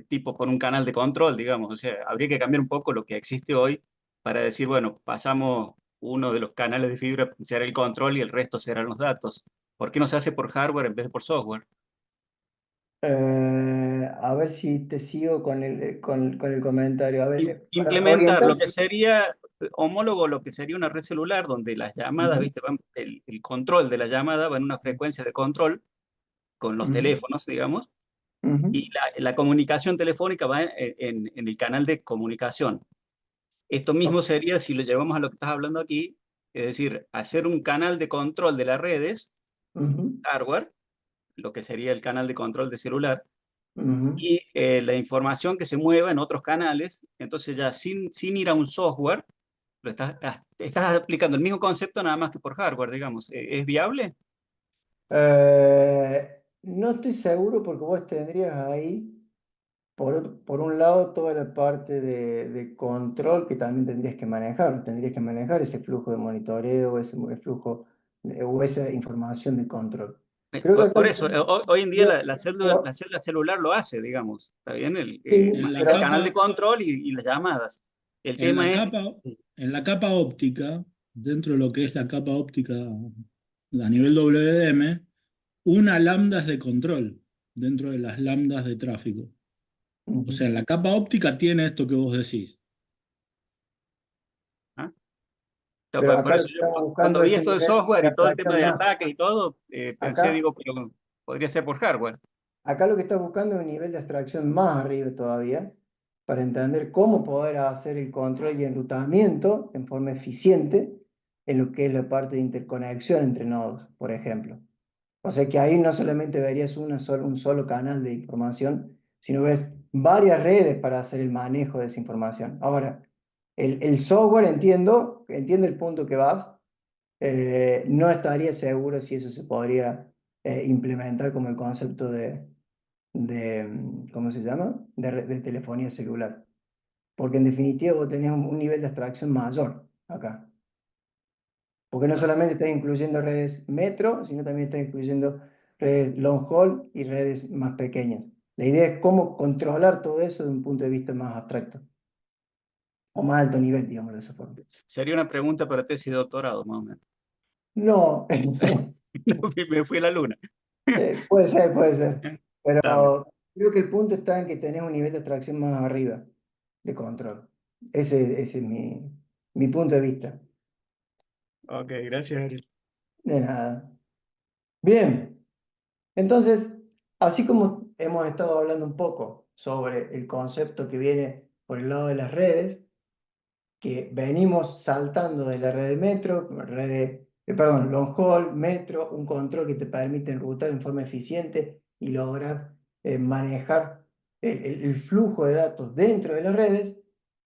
tipo con un canal de control, digamos. O sea, habría que cambiar un poco lo que existe hoy para decir, bueno, pasamos uno de los canales de fibra, será el control y el resto serán los datos. ¿Por qué no se hace por hardware en vez de por software? A ver si te sigo con el comentario. A ver, para Implementar orientar. lo que sería homólogo, lo que sería una red celular donde las llamadas, Ujú, ¿viste? El control de la llamada va en una frecuencia de control con los ujú, teléfonos, digamos, ujú. y la comunicación telefónica va en el canal de comunicación. Esto mismo Ok, sería, si lo llevamos a lo que estás hablando aquí, es decir, hacer un canal de control de las redes, ujú, hardware, lo que sería el canal de control de celular, ujú. y la información que se mueva en otros canales, entonces ya sin ir a un software, estás aplicando el mismo concepto nada más que por hardware, digamos. ¿Es viable? No estoy seguro porque vos tendrías ahí, por un lado, toda la parte de control que también tendrías que manejar. Tendrías que manejar ese flujo de monitoreo, ese flujo o esa información de control. Creo que acá Por eso, hoy en día pero- la celda celular lo hace, digamos. ¿Está bien? sí, En la Maneja el canal de capa, control y las llamadas. El en la tema es, capa, en la capa óptica, dentro de lo que es la capa óptica a nivel WDM, una lambda es de control dentro de las lambdas de tráfico. O ujú. sea, la capa óptica tiene esto que vos decís. ¿ah? Yo, Pero por acá lo eso que yo estamos cuando buscando vi es un esto del nivel software de y todo el tema abstracción de más. ataques y todo, pensé, Acá digo, pero podría ser por hardware. Acá lo que está buscando es un nivel de abstracción más arriba todavía para entender cómo poder hacer el control y enrutamiento en forma eficiente en lo que es la parte de interconexión entre nodos, por ejemplo. O sea que ahí no solamente verías un solo canal de información, sino ves varias redes para hacer el manejo de esa información. Ahora, el software, entiendo el punto que vas, no estaría seguro si eso se podría implementar como el concepto ¿cómo se llama? De telefonía celular. Porque en definitiva vos tenés un nivel de abstracción mayor acá. Porque no Claro. solamente estás incluyendo redes metro, sino también estás incluyendo redes long haul y redes más pequeñas. La idea es cómo controlar todo eso de un punto de vista más abstracto, o más alto nivel, digamos de esa forma. Sería una pregunta para tesis de doctorado, más o menos. No, Me fui a la luna. puede ser. Está bien. Pero creo que el punto está en que tenés un nivel de abstracción más arriba de control. Ese es mi punto de vista. Ok, gracias, Ariel. De nada. Bien, entonces, así como hemos estado hablando un poco sobre el concepto que viene por el lado de las redes, que venimos saltando de la red de metro, perdón, long haul, metro, un control que te permite enrutar en forma eficiente y lograr manejar el flujo de datos dentro de las redes,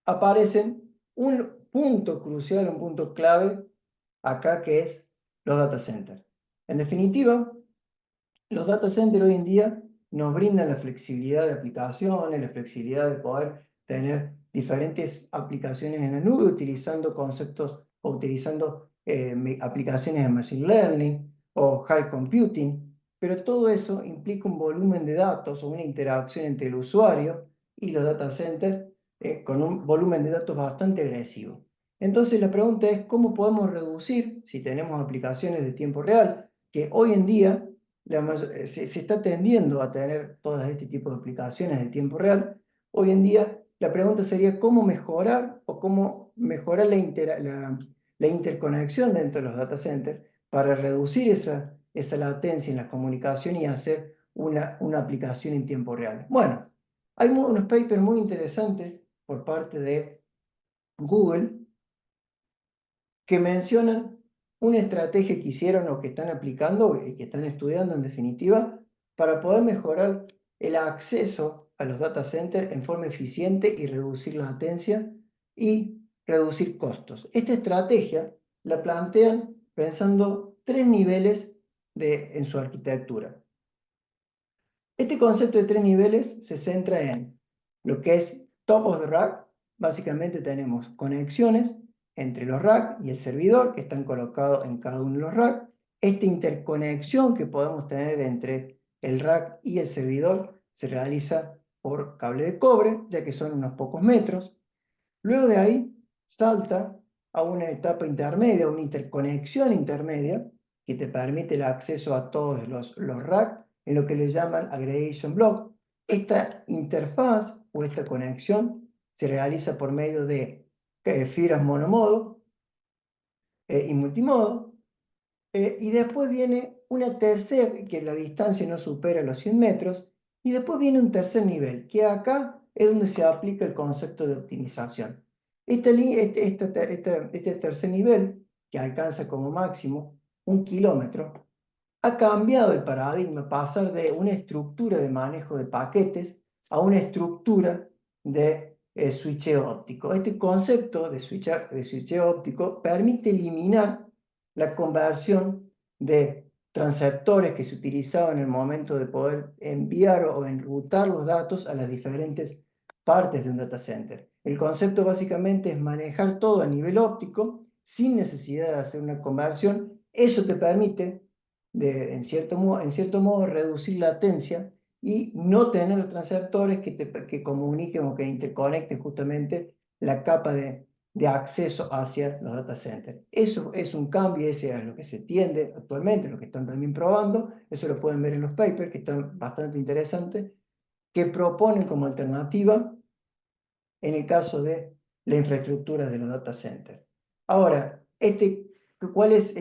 aparecen un punto crucial, un punto clave acá que es los data centers. En definitiva, los data centers hoy en día nos brindan la flexibilidad de aplicaciones, la flexibilidad de poder tener diferentes aplicaciones en la nube utilizando conceptos o utilizando aplicaciones de Machine Learning o High Computing, pero todo eso implica un volumen de datos o una interacción entre el usuario y los data centers con un volumen de datos bastante agresivo. Entonces la pregunta es, ¿cómo podemos reducir, si tenemos aplicaciones de tiempo real, que hoy en día se está tendiendo a tener todas este tipo de aplicaciones de tiempo real? Hoy en día la pregunta sería cómo mejorar o cómo mejorar la interconexión dentro de los data centers para reducir esa latencia en la comunicación y hacer una aplicación en tiempo real. Bueno, hay unos papers muy interesantes por parte de Google que mencionan una estrategia que hicieron o que están aplicando y que están estudiando en definitiva para poder mejorar el acceso a los data centers en forma eficiente y reducir la latencia y reducir costos. Esta estrategia la plantean pensando tres niveles en su arquitectura. Este concepto de tres niveles se centra en lo que es top of the rack. Básicamente tenemos conexiones entre los racks y el servidor que están colocados en cada uno de los racks. Esta interconexión que podemos tener entre el rack y el servidor se realiza por cable de cobre, ya que son unos pocos metros. Luego de ahí salta a una etapa intermedia, una interconexión intermedia, que te permite el acceso a todos los racks en lo que le llaman aggregation block. Esta interfaz o esta conexión se realiza por medio de fibras monomodo y multimodo. Y después viene una tercera, que la distancia no supera los 100 metros, y después viene un tercer nivel, que acá es donde se aplica el concepto de optimización. Este tercer nivel, que alcanza como máximo 1 kilómetro, ha cambiado el paradigma, pasar de una estructura de manejo de paquetes a una estructura de switcheo óptico. Este concepto de switcheo óptico permite eliminar la conversión de transceptores que se utilizaban en el momento de poder enviar o enrutar los datos a las diferentes partes de un data center. El concepto básicamente es manejar todo a nivel óptico sin necesidad de hacer una conversión. Eso te permite en cierto modo reducir latencia y no tener los transceptores que comuniquen o que interconecten justamente la capa de acceso hacia los data centers. Eso es un cambio, ese es lo que se tiende actualmente, lo que están también probando, eso lo pueden ver en los papers que están bastante interesantes, que proponen como alternativa en el caso de la infraestructura de los data centers. Ahora, ¿cuáles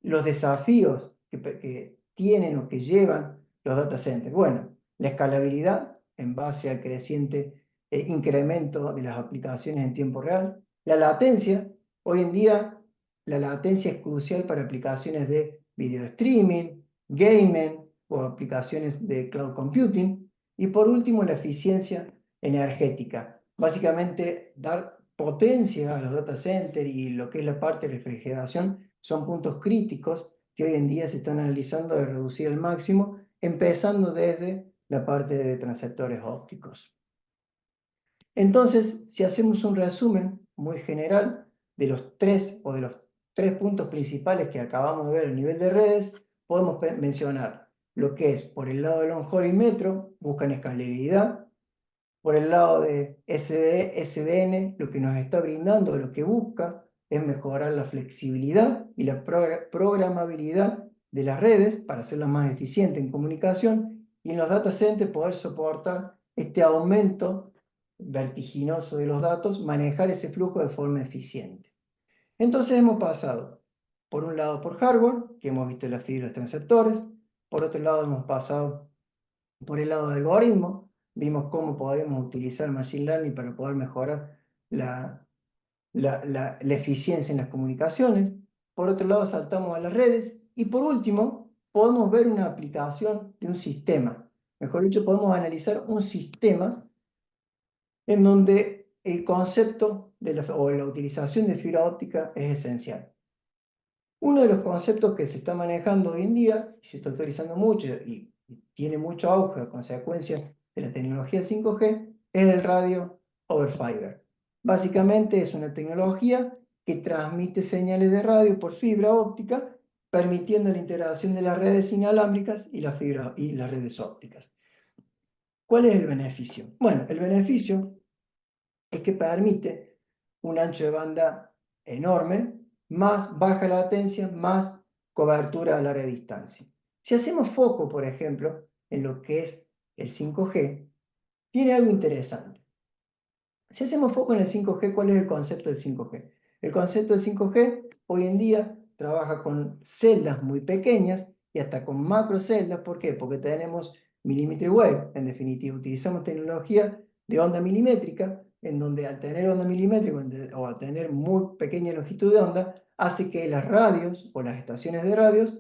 los desafíos que tienen o que llevan los data centers? Bueno, la escalabilidad en base al creciente incremento de las aplicaciones en tiempo real. La latencia, hoy en día la latencia es crucial para aplicaciones de video streaming, gaming o aplicaciones de cloud computing. Y por último, la eficiencia energética. Básicamente, dar potencia a los data centers y lo que es la parte de refrigeración son puntos críticos que hoy en día se están analizando de reducir al máximo, empezando desde la parte de transceptores ópticos. Entonces, si hacemos un resumen muy general de los tres puntos principales que acabamos de ver a nivel de redes, podemos mencionar lo que es por el lado de long haul y metro, buscan escalabilidad. Por el lado de SDN, lo que nos está brindando, lo que busca es mejorar la flexibilidad y la programabilidad de las redes para hacerlas más eficientes en comunicación y en los data centers poder soportar este aumento vertiginoso de los datos, manejar ese flujo de forma eficiente. Entonces hemos pasado por un lado por hardware, que hemos visto las fibras transceptores, por otro lado hemos pasado por el lado de algoritmo, vimos cómo podemos utilizar Machine Learning para poder mejorar la eficiencia en las comunicaciones. Por otro lado, saltamos a las redes. Y por último, podemos ver una aplicación de un sistema. Mejor dicho, podemos analizar un sistema en donde el concepto o la utilización de fibra óptica es esencial. Uno de los conceptos que se está manejando hoy en día, y se está utilizando mucho y tiene mucho auge a consecuencia de la tecnología 5G, es el radio over fiber. Básicamente es una tecnología que transmite señales de radio por fibra óptica, permitiendo la integración de las redes inalámbricas y las redes ópticas. ¿Cuál es el beneficio? Bueno, el beneficio es que permite un ancho de banda enorme, más baja latencia, más cobertura a larga distancia. Si hacemos foco, por ejemplo, en lo que es el 5G, tiene algo interesante. Si hacemos foco en el 5G, ¿cuál es el concepto del 5G? El concepto del 5G hoy en día trabaja con celdas muy pequeñas y hasta con macroceldas. ¿Por qué? Porque tenemos millimeter wave. En definitiva, utilizamos tecnología de onda milimétrica, en donde al tener onda milimétrica o al tener muy pequeña longitud de onda, hace que las radios o las estaciones de radios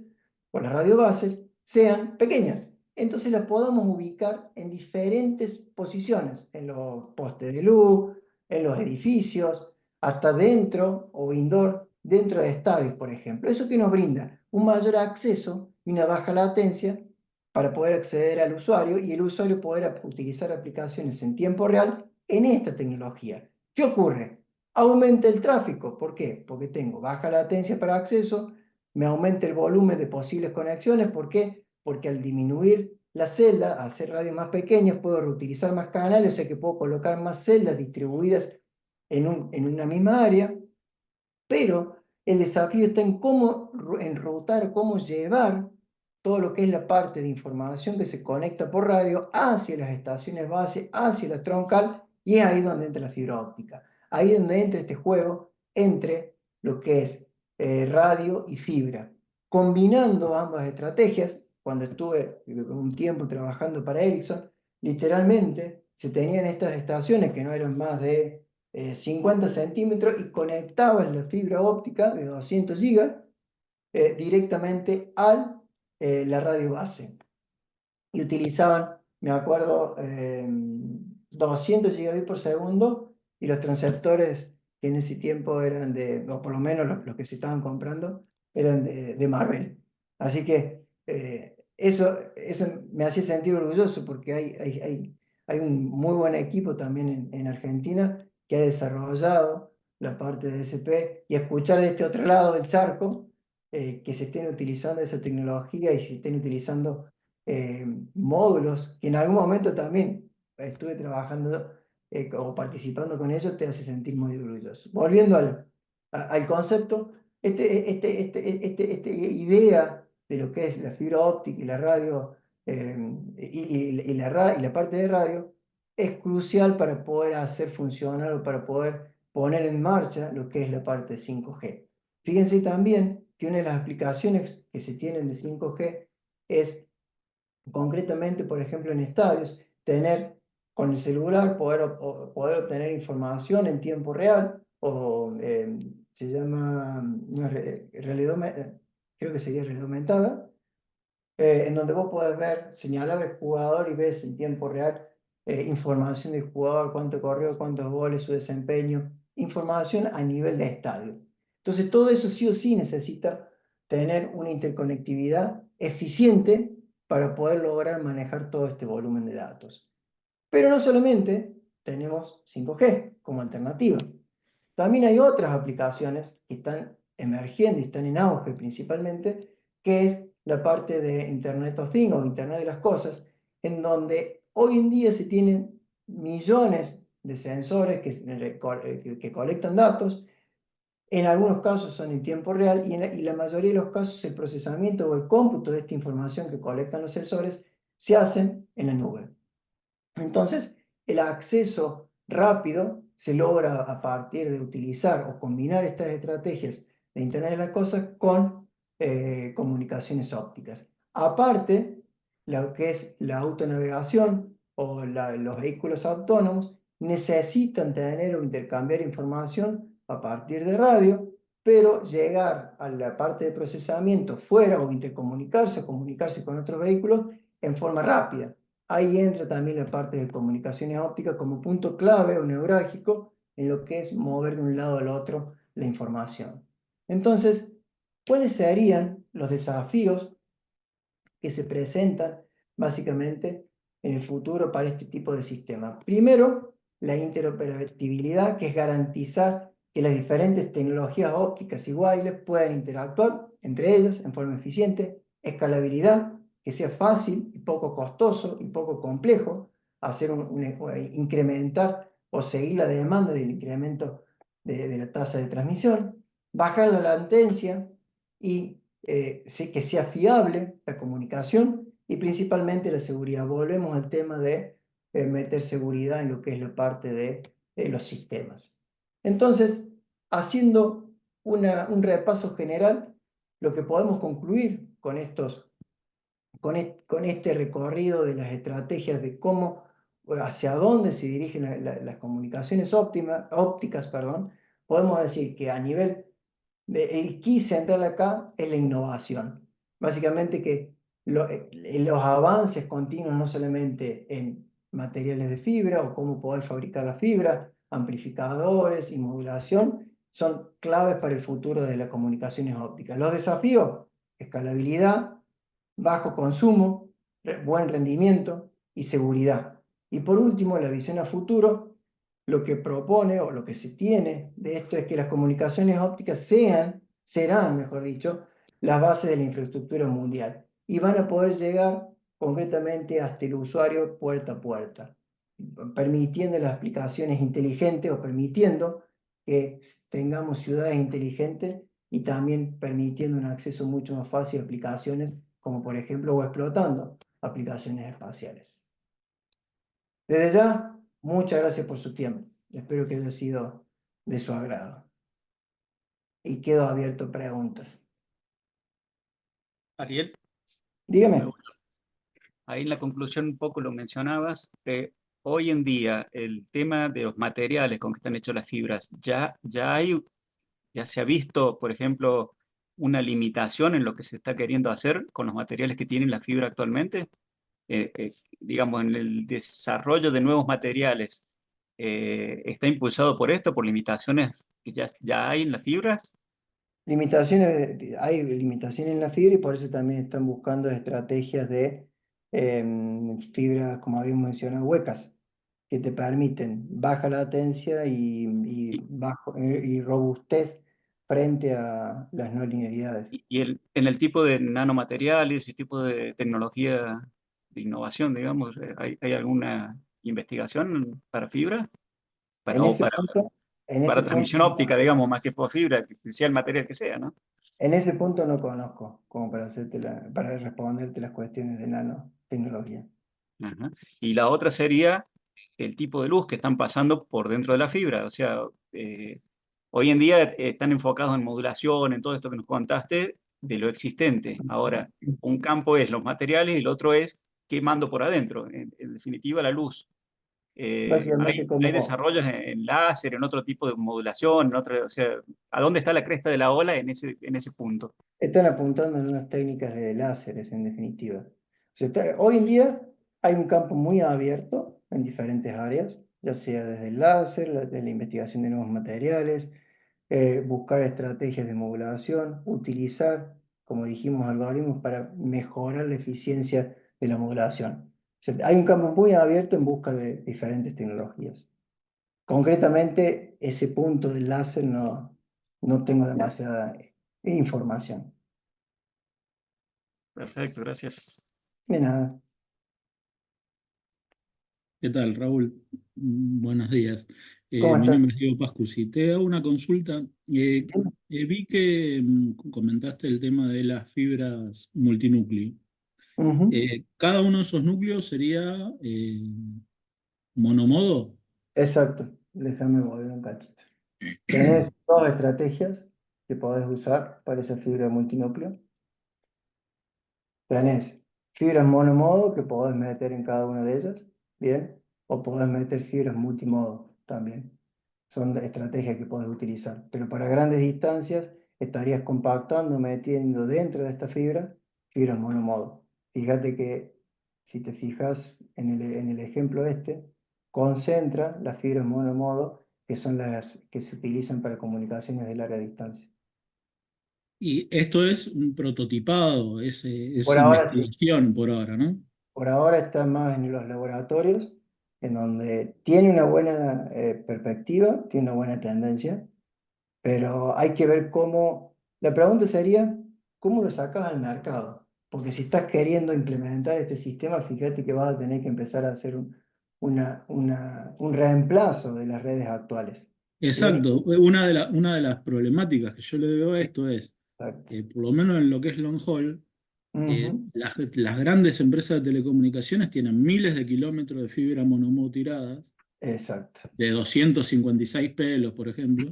o las radiobases sean pequeñas. Entonces las podamos ubicar en diferentes posiciones, en los postes de luz, en los edificios, hasta dentro o indoor, dentro de estadios, por ejemplo. Eso que nos brinda un mayor acceso y una baja latencia para poder acceder al usuario y el usuario poder utilizar aplicaciones en tiempo real en esta tecnología. ¿Qué ocurre? Aumenta el tráfico. ¿Por qué? Porque tengo baja latencia para acceso, me aumenta el volumen de posibles conexiones. ¿Por qué? Porque al disminuir la celda, al hacer radios más pequeñas, puedo reutilizar más canales, o sea que puedo colocar más celdas distribuidas en una misma área, pero el desafío está en cómo enrutar, cómo llevar todo lo que es la parte de información que se conecta por radio hacia las estaciones base, hacia la troncal, y es ahí donde entra la fibra óptica. Ahí es donde entra este juego entre lo que es radio y fibra. Combinando ambas estrategias, cuando estuve un tiempo trabajando para Ericsson, literalmente se tenían estas estaciones que no eran más de 50 centímetros y conectaban la fibra óptica de 200 gigas directamente a la radio base. Y utilizaban, me acuerdo, 200 gigabits por segundo, y los transceptores que en ese tiempo eran o por lo menos los que se estaban comprando, eran de Marvell. Así que eso me hacía sentir orgulloso porque hay un muy buen equipo también en Argentina que ha desarrollado la parte de SP, y escuchar de este otro lado del charco que se estén utilizando esa tecnología y se estén utilizando módulos que en algún momento también estuve trabajando o participando con ellos, te hace sentir muy orgulloso. Volviendo al concepto, esta idea de lo que es la fibra óptica y la radio y la parte de radio es crucial para poder hacer funcionar o para poder poner en marcha lo que es la parte de 5G. Fíjense también que una de las aplicaciones que se tienen de 5G es concretamente, por ejemplo, en estadios, tener con el celular, poder obtener información en tiempo real, o se llama, no es realidad, creo que sería realidad aumentada, en donde vos podés ver, señalar al jugador y ves en tiempo real información del jugador, cuánto corrió, cuántos goles, su desempeño, información a nivel de estadio. Entonces, todo eso sí o sí necesita tener una interconectividad eficiente para poder lograr manejar todo este volumen de datos. Pero no solamente tenemos 5G como alternativa. También hay otras aplicaciones que están emergiendo y están en auge principalmente, que es la parte de Internet of Things o Internet de las Cosas, en donde hoy en día se tienen millones de sensores que colectan datos. En algunos casos son en tiempo real y en la mayoría de los casos el procesamiento o el cómputo de esta información que colectan los sensores se hacen en la nube. Entonces, el acceso rápido se logra a partir de utilizar o combinar estas estrategias de Internet de las Cosas con comunicaciones ópticas. Aparte, lo que es la autonavegación o los vehículos autónomos necesitan tener o intercambiar información a partir de radio, pero llegar a la parte de procesamiento fuera o intercomunicarse o comunicarse con otros vehículos en forma rápida. Ahí entra también la parte de comunicaciones ópticas como punto clave o neurálgico en lo que es mover de un lado al otro la información. Entonces, ¿cuáles serían los desafíos que se presentan básicamente en el futuro para este tipo de sistema? Primero, la interoperabilidad, que es garantizar que las diferentes tecnologías ópticas y wireless puedan interactuar entre ellas en forma eficiente. Escalabilidad, que sea fácil y poco costoso y poco complejo hacer incrementar o seguir la demanda del incremento de la tasa de transmisión. Bajar la latencia y que sea fiable la comunicación y principalmente la seguridad. Volvemos al tema de meter seguridad en lo que es la parte de los sistemas. Entonces, haciendo un repaso general, lo que podemos concluir con este recorrido de las estrategias de cómo, hacia dónde se dirigen las comunicaciones ópticas, podemos decir que a nivel el key central acá es la innovación. Básicamente que los avances continuos no solamente en materiales de fibra o cómo poder fabricar la fibra, amplificadores y modulación, son claves para el futuro de las comunicaciones ópticas. Los desafíos: escalabilidad, bajo consumo, buen rendimiento y seguridad. Y por último, la visión a futuro, lo que propone o lo que se tiene de esto es que las comunicaciones ópticas serán, mejor dicho, las bases de la infraestructura mundial y van a poder llegar concretamente hasta el usuario puerta a puerta, permitiendo las aplicaciones inteligentes o permitiendo que tengamos ciudades inteligentes y también permitiendo un acceso mucho más fácil a aplicaciones como por ejemplo o explotando aplicaciones espaciales. Desde ya, muchas gracias por su tiempo. Espero que haya sido de su agrado. Y quedo abierto a preguntas. Ariel, Dígame. ahí en la conclusión un poco lo mencionabas. Hoy en día el tema de los materiales con que están hechas las fibras, ya se ha visto, por ejemplo, una limitación en lo que se está queriendo hacer con los materiales que tienen la fibra actualmente. Digamos, en el desarrollo de nuevos materiales, ¿está impulsado por esto, por limitaciones que ya hay en las fibras? Hay limitaciones en la fibra y por eso también están buscando estrategias de fibras, como habíamos mencionado, huecas, que te permiten baja latencia y robustez frente a las no linearidades. En el tipo de nanomateriales y tipo de tecnología de innovación, digamos, ¿hay alguna investigación para fibra? En O ese punto, en ese para punto, transmisión óptica, digamos, más que por fibra, que sea el material que sea, ¿no? en ese punto no conozco como para responderte las cuestiones de nanotecnología. Ajá. Y la otra sería el tipo de luz que están pasando por dentro de la fibra. O sea, hoy en día están enfocados en modulación, en todo esto que nos contaste, de lo existente. Ahora, un campo es los materiales y el otro es qué mando por adentro. En definitiva, la luz. Básicamente Hay desarrollos en láser, en otro tipo de modulación, o sea, ¿a dónde está la cresta de la ola en ese punto? están apuntando en unas técnicas de láseres, en definitiva. O sea, hoy en día hay un campo muy abierto en diferentes áreas, ya sea desde el láser, de la investigación de nuevos materiales, buscar estrategias de modulación, utilizar, como dijimos, algoritmos para mejorar la eficiencia de la modulación. O sea, hay un campo muy abierto en busca de diferentes tecnologías. Concretamente, ese punto del láser no tengo demasiada información. Perfecto, gracias. De nada. ¿Qué tal, Raúl? Buenos días. ¿Cómo Mi estás? nombre es Diego Pascusi. Te hago una consulta. Vi que comentaste el tema de las fibras multinúcleo. Ujú. ¿Cada uno de esos núcleos sería monomodo? Exacto. Déjame volver un cachito. Tenés dos estrategias que podés usar para esa fibra multinúcleo. Tenés fibras monomodo que podés meter en cada una de ellas, bien, o podés meter fibras multimodo también. Son estrategias que podés utilizar, pero para grandes distancias estarías compactando, metiendo dentro de esta fibra fibras monomodo. Fíjate que si te fijas en el ejemplo este, concentra las fibras monomodo que son las que se utilizan para comunicaciones de larga distancia. Y esto es un prototipado, es Por ahora sí. investigación por ahora, ¿no? Por ahora está más en los laboratorios, en donde tiene una buena perspectiva, tiene una buena tendencia, pero hay que ver cómo, la pregunta sería, ¿cómo lo sacas al mercado? Porque si estás queriendo implementar este sistema, fíjate que vas a tener que empezar a hacer un reemplazo de las redes actuales. Bien, Exacto. Una de las problemáticas que yo le veo a esto es, exacto. por lo menos en lo que es long haul, Ujú, las grandes empresas de telecomunicaciones tienen miles de kilómetros de fibra monomo tiradas, exacto. de 256 pelos, por ejemplo.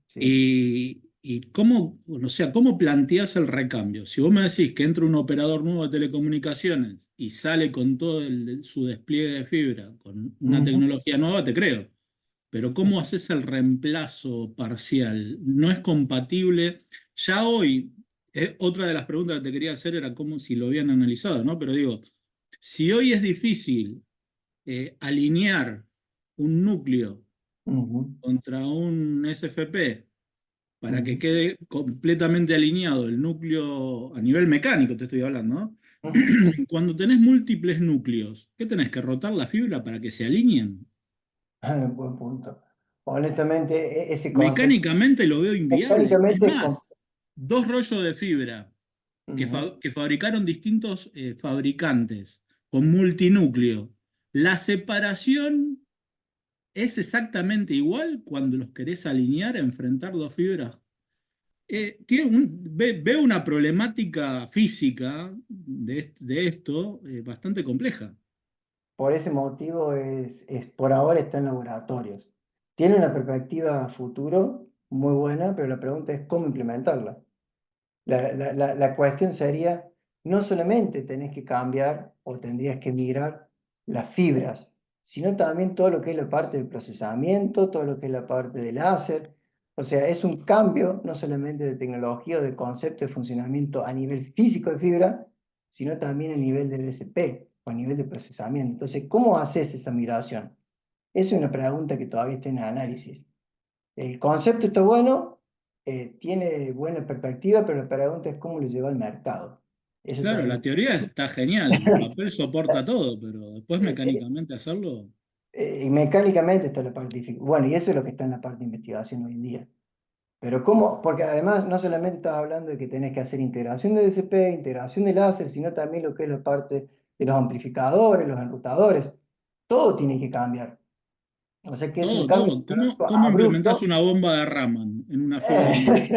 Sí. Y cómo, o sea, ¿cómo planteas el recambio? Si vos me decís que entra un operador nuevo de telecomunicaciones y sale con todo su despliegue de fibra, con una Ujú, tecnología nueva, te creo. Pero sí. ¿cómo haces el reemplazo parcial? No es compatible. Ya hoy, otra de las preguntas que te quería hacer era cómo si lo habían analizado, ¿no? Pero digo, si hoy es difícil alinear un núcleo Ujú, contra un SFP para que ujú, quede completamente alineado el núcleo a nivel mecánico, te estoy hablando, ¿no? ujú. Cuando tenés múltiples núcleos, ¿qué tenés que rotar la fibra para que se alineen? Buen punto. Honestamente, ese concepto Mecánicamente lo veo inviable. Es mecánicamente es más, dos rollos de fibra ujú. que fabricaron distintos fabricantes con multinúcleo. La separación es exactamente igual cuando los querés alinear, enfrentar dos fibras. Veo una problemática física de esto bastante compleja. Por ese motivo por ahora está en laboratorios. Tiene una perspectiva futuro muy buena, pero la pregunta es cómo implementarla. La cuestión sería, no solamente tenés que cambiar o tendrías que migrar las fibras, sino también todo lo que es la parte de procesamiento, todo lo que es la parte de láser. O sea, es un cambio no solamente de tecnología o de concepto de funcionamiento a nivel físico de fibra, sino también a nivel de DSP o a nivel de procesamiento. Entonces, ¿cómo haces esa migración? Es una pregunta que todavía está en análisis. El concepto está bueno, tiene buena perspectiva, pero la pregunta es cómo lo lleva al mercado. Eso Claro, todavía la no. teoría está genial, el papel soporta todo, pero después Eh, eh, mecánicamente hacerlo, y mecánicamente está la parte difícil. Bueno, y eso es lo que está en la parte de investigación hoy en día. Pero ¿cómo? Porque además no solamente estás hablando de que tenés que hacer integración de DCP, integración de láser, sino también lo que es la parte de los amplificadores, los enrutadores. Todo tiene que cambiar. O sea que es un todo, cambio todo. ¿Cómo, tecnológico cómo implementás abrupto. una bomba de Raman en una fibra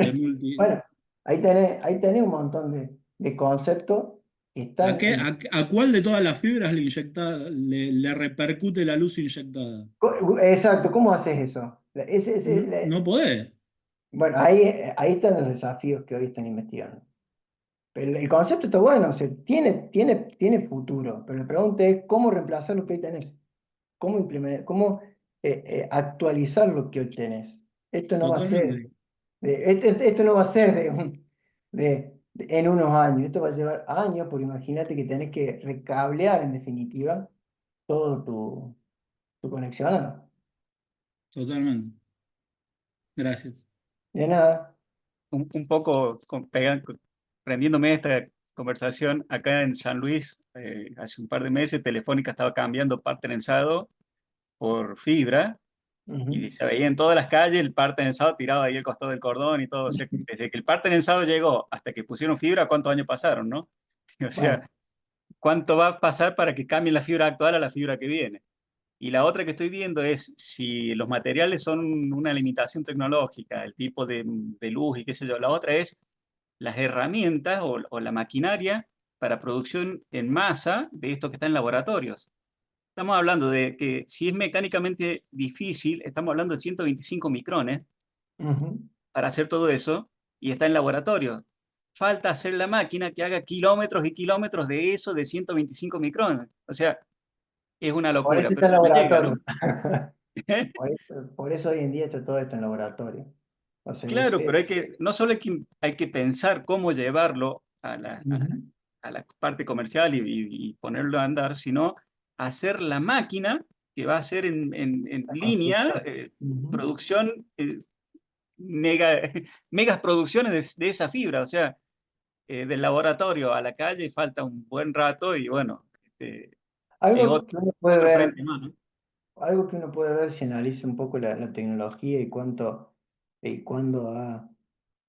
de multi? Bueno, ahí tenés un montón de conceptos que están en... A cuál de todas las fibras le repercute la luz inyectada? Exacto, ¿cómo haces eso? No, no podés. Bueno, ahí están los desafíos que hoy están investigando. Pero el concepto está bueno, o sea, tiene futuro, pero la pregunta es cómo reemplazar lo que hoy tenés, cómo implementar, cómo actualizar lo que hoy tenés. Esto no va a ser, Totalmente. esto no va a ser en unos años, esto va a llevar años, porque imagínate que tenés que recablear en definitiva todo tu conexión. Totalmente. Gracias. De nada. Un poco prendiéndome de esta conversación, acá en San Luis, hace un par de meses, Telefónica estaba cambiando par trenzado por fibra y Ujú. se veía en todas las calles el par trenzado tirado ahí al costado del cordón y todo. O sea, desde que el par trenzado llegó hasta que pusieron fibra, ¿cuántos años pasaron, no? O Bueno, sea, ¿cuánto va a pasar para que cambie la fibra actual a la fibra que viene? Y la otra que estoy viendo es si los materiales son una limitación tecnológica, el tipo de luz y qué sé yo. La otra es las herramientas o la maquinaria para producción en masa de esto que está en laboratorios. Estamos hablando de que si es mecánicamente difícil, estamos hablando de 125 micrones ujú. para hacer todo eso. y está en laboratorio. Falta hacer la máquina que haga kilómetros y kilómetros de eso de 125 micrones. O sea, es una Por eso locura, está pero en bueno, llega, ¿no? laboratorio. Por eso hoy en día está todo esto en laboratorio. O sea, Claro, pero no solo hay que pensar cómo llevarlo ujú, a la parte comercial y ponerlo a andar, sino hacer la máquina que va a hacer en la línea construcción. Ujú. producción, megas producciones de esa fibra. O sea, del laboratorio a la calle falta un buen rato y bueno, es Algo que uno puede otro ver frente más, ¿no? Algo que uno puede ver si analiza un poco la tecnología y cuándo ha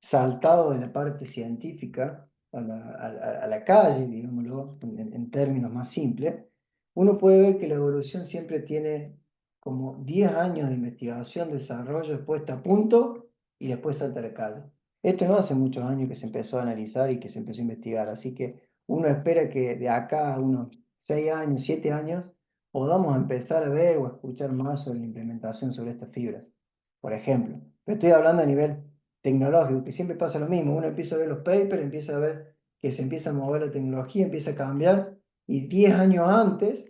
saltado de la parte científica a la calle, digámoslo, en términos más simples, uno puede ver que la evolución siempre tiene como 10 años de investigación, desarrollo, puesta a punto y después salta a la calle. Esto no hace muchos años que se empezó a analizar y que se empezó a investigar, así que uno espera que de acá a unos 6 años, 7 años, podamos empezar a ver o a escuchar más sobre la implementación sobre estas fibras. Por ejemplo, pero estoy hablando a nivel tecnológico, que siempre pasa lo mismo. Uno empieza a ver los papers, empieza a ver que se empieza a mover la tecnología, empieza a cambiar, y 10 años antes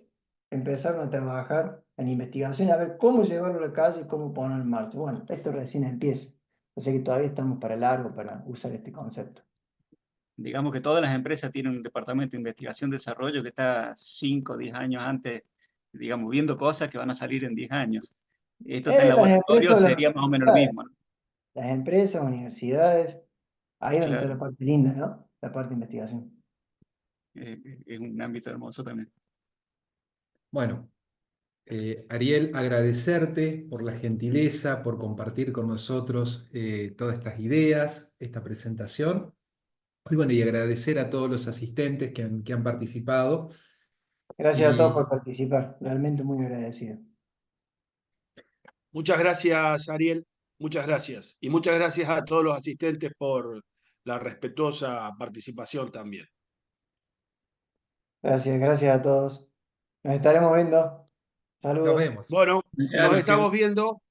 empezaron a trabajar en investigación, a ver cómo llevarlo a la calle y cómo ponerlo en marcha. Bueno, esto recién empieza. O sea que todavía estamos para largo para usar este concepto. Digamos que todas las empresas tienen un departamento de investigación y desarrollo que está 5 o 10 años antes, digamos, viendo cosas que van a salir en 10 años. Esto está en Las laboratorio, empresas o las sería más o menos lo universidades, mismo, ¿no? las empresas, universidades, ahí es donde está Claro, la parte linda, ¿no? La parte de investigación. es un ámbito hermoso también. Bueno, Ariel, agradecerte por la gentileza, por compartir con nosotros todas estas ideas, esta presentación. Y bueno, y agradecer a todos los asistentes que han participado. Gracias a todos por Y participar, realmente muy agradecido. Muchas gracias, Ariel. Muchas gracias. Y muchas gracias a todos los asistentes por la respetuosa participación también. Gracias a todos. Nos estaremos viendo. nos Saludos. vemos. Bueno, Ya, nos Luciano. estamos viendo.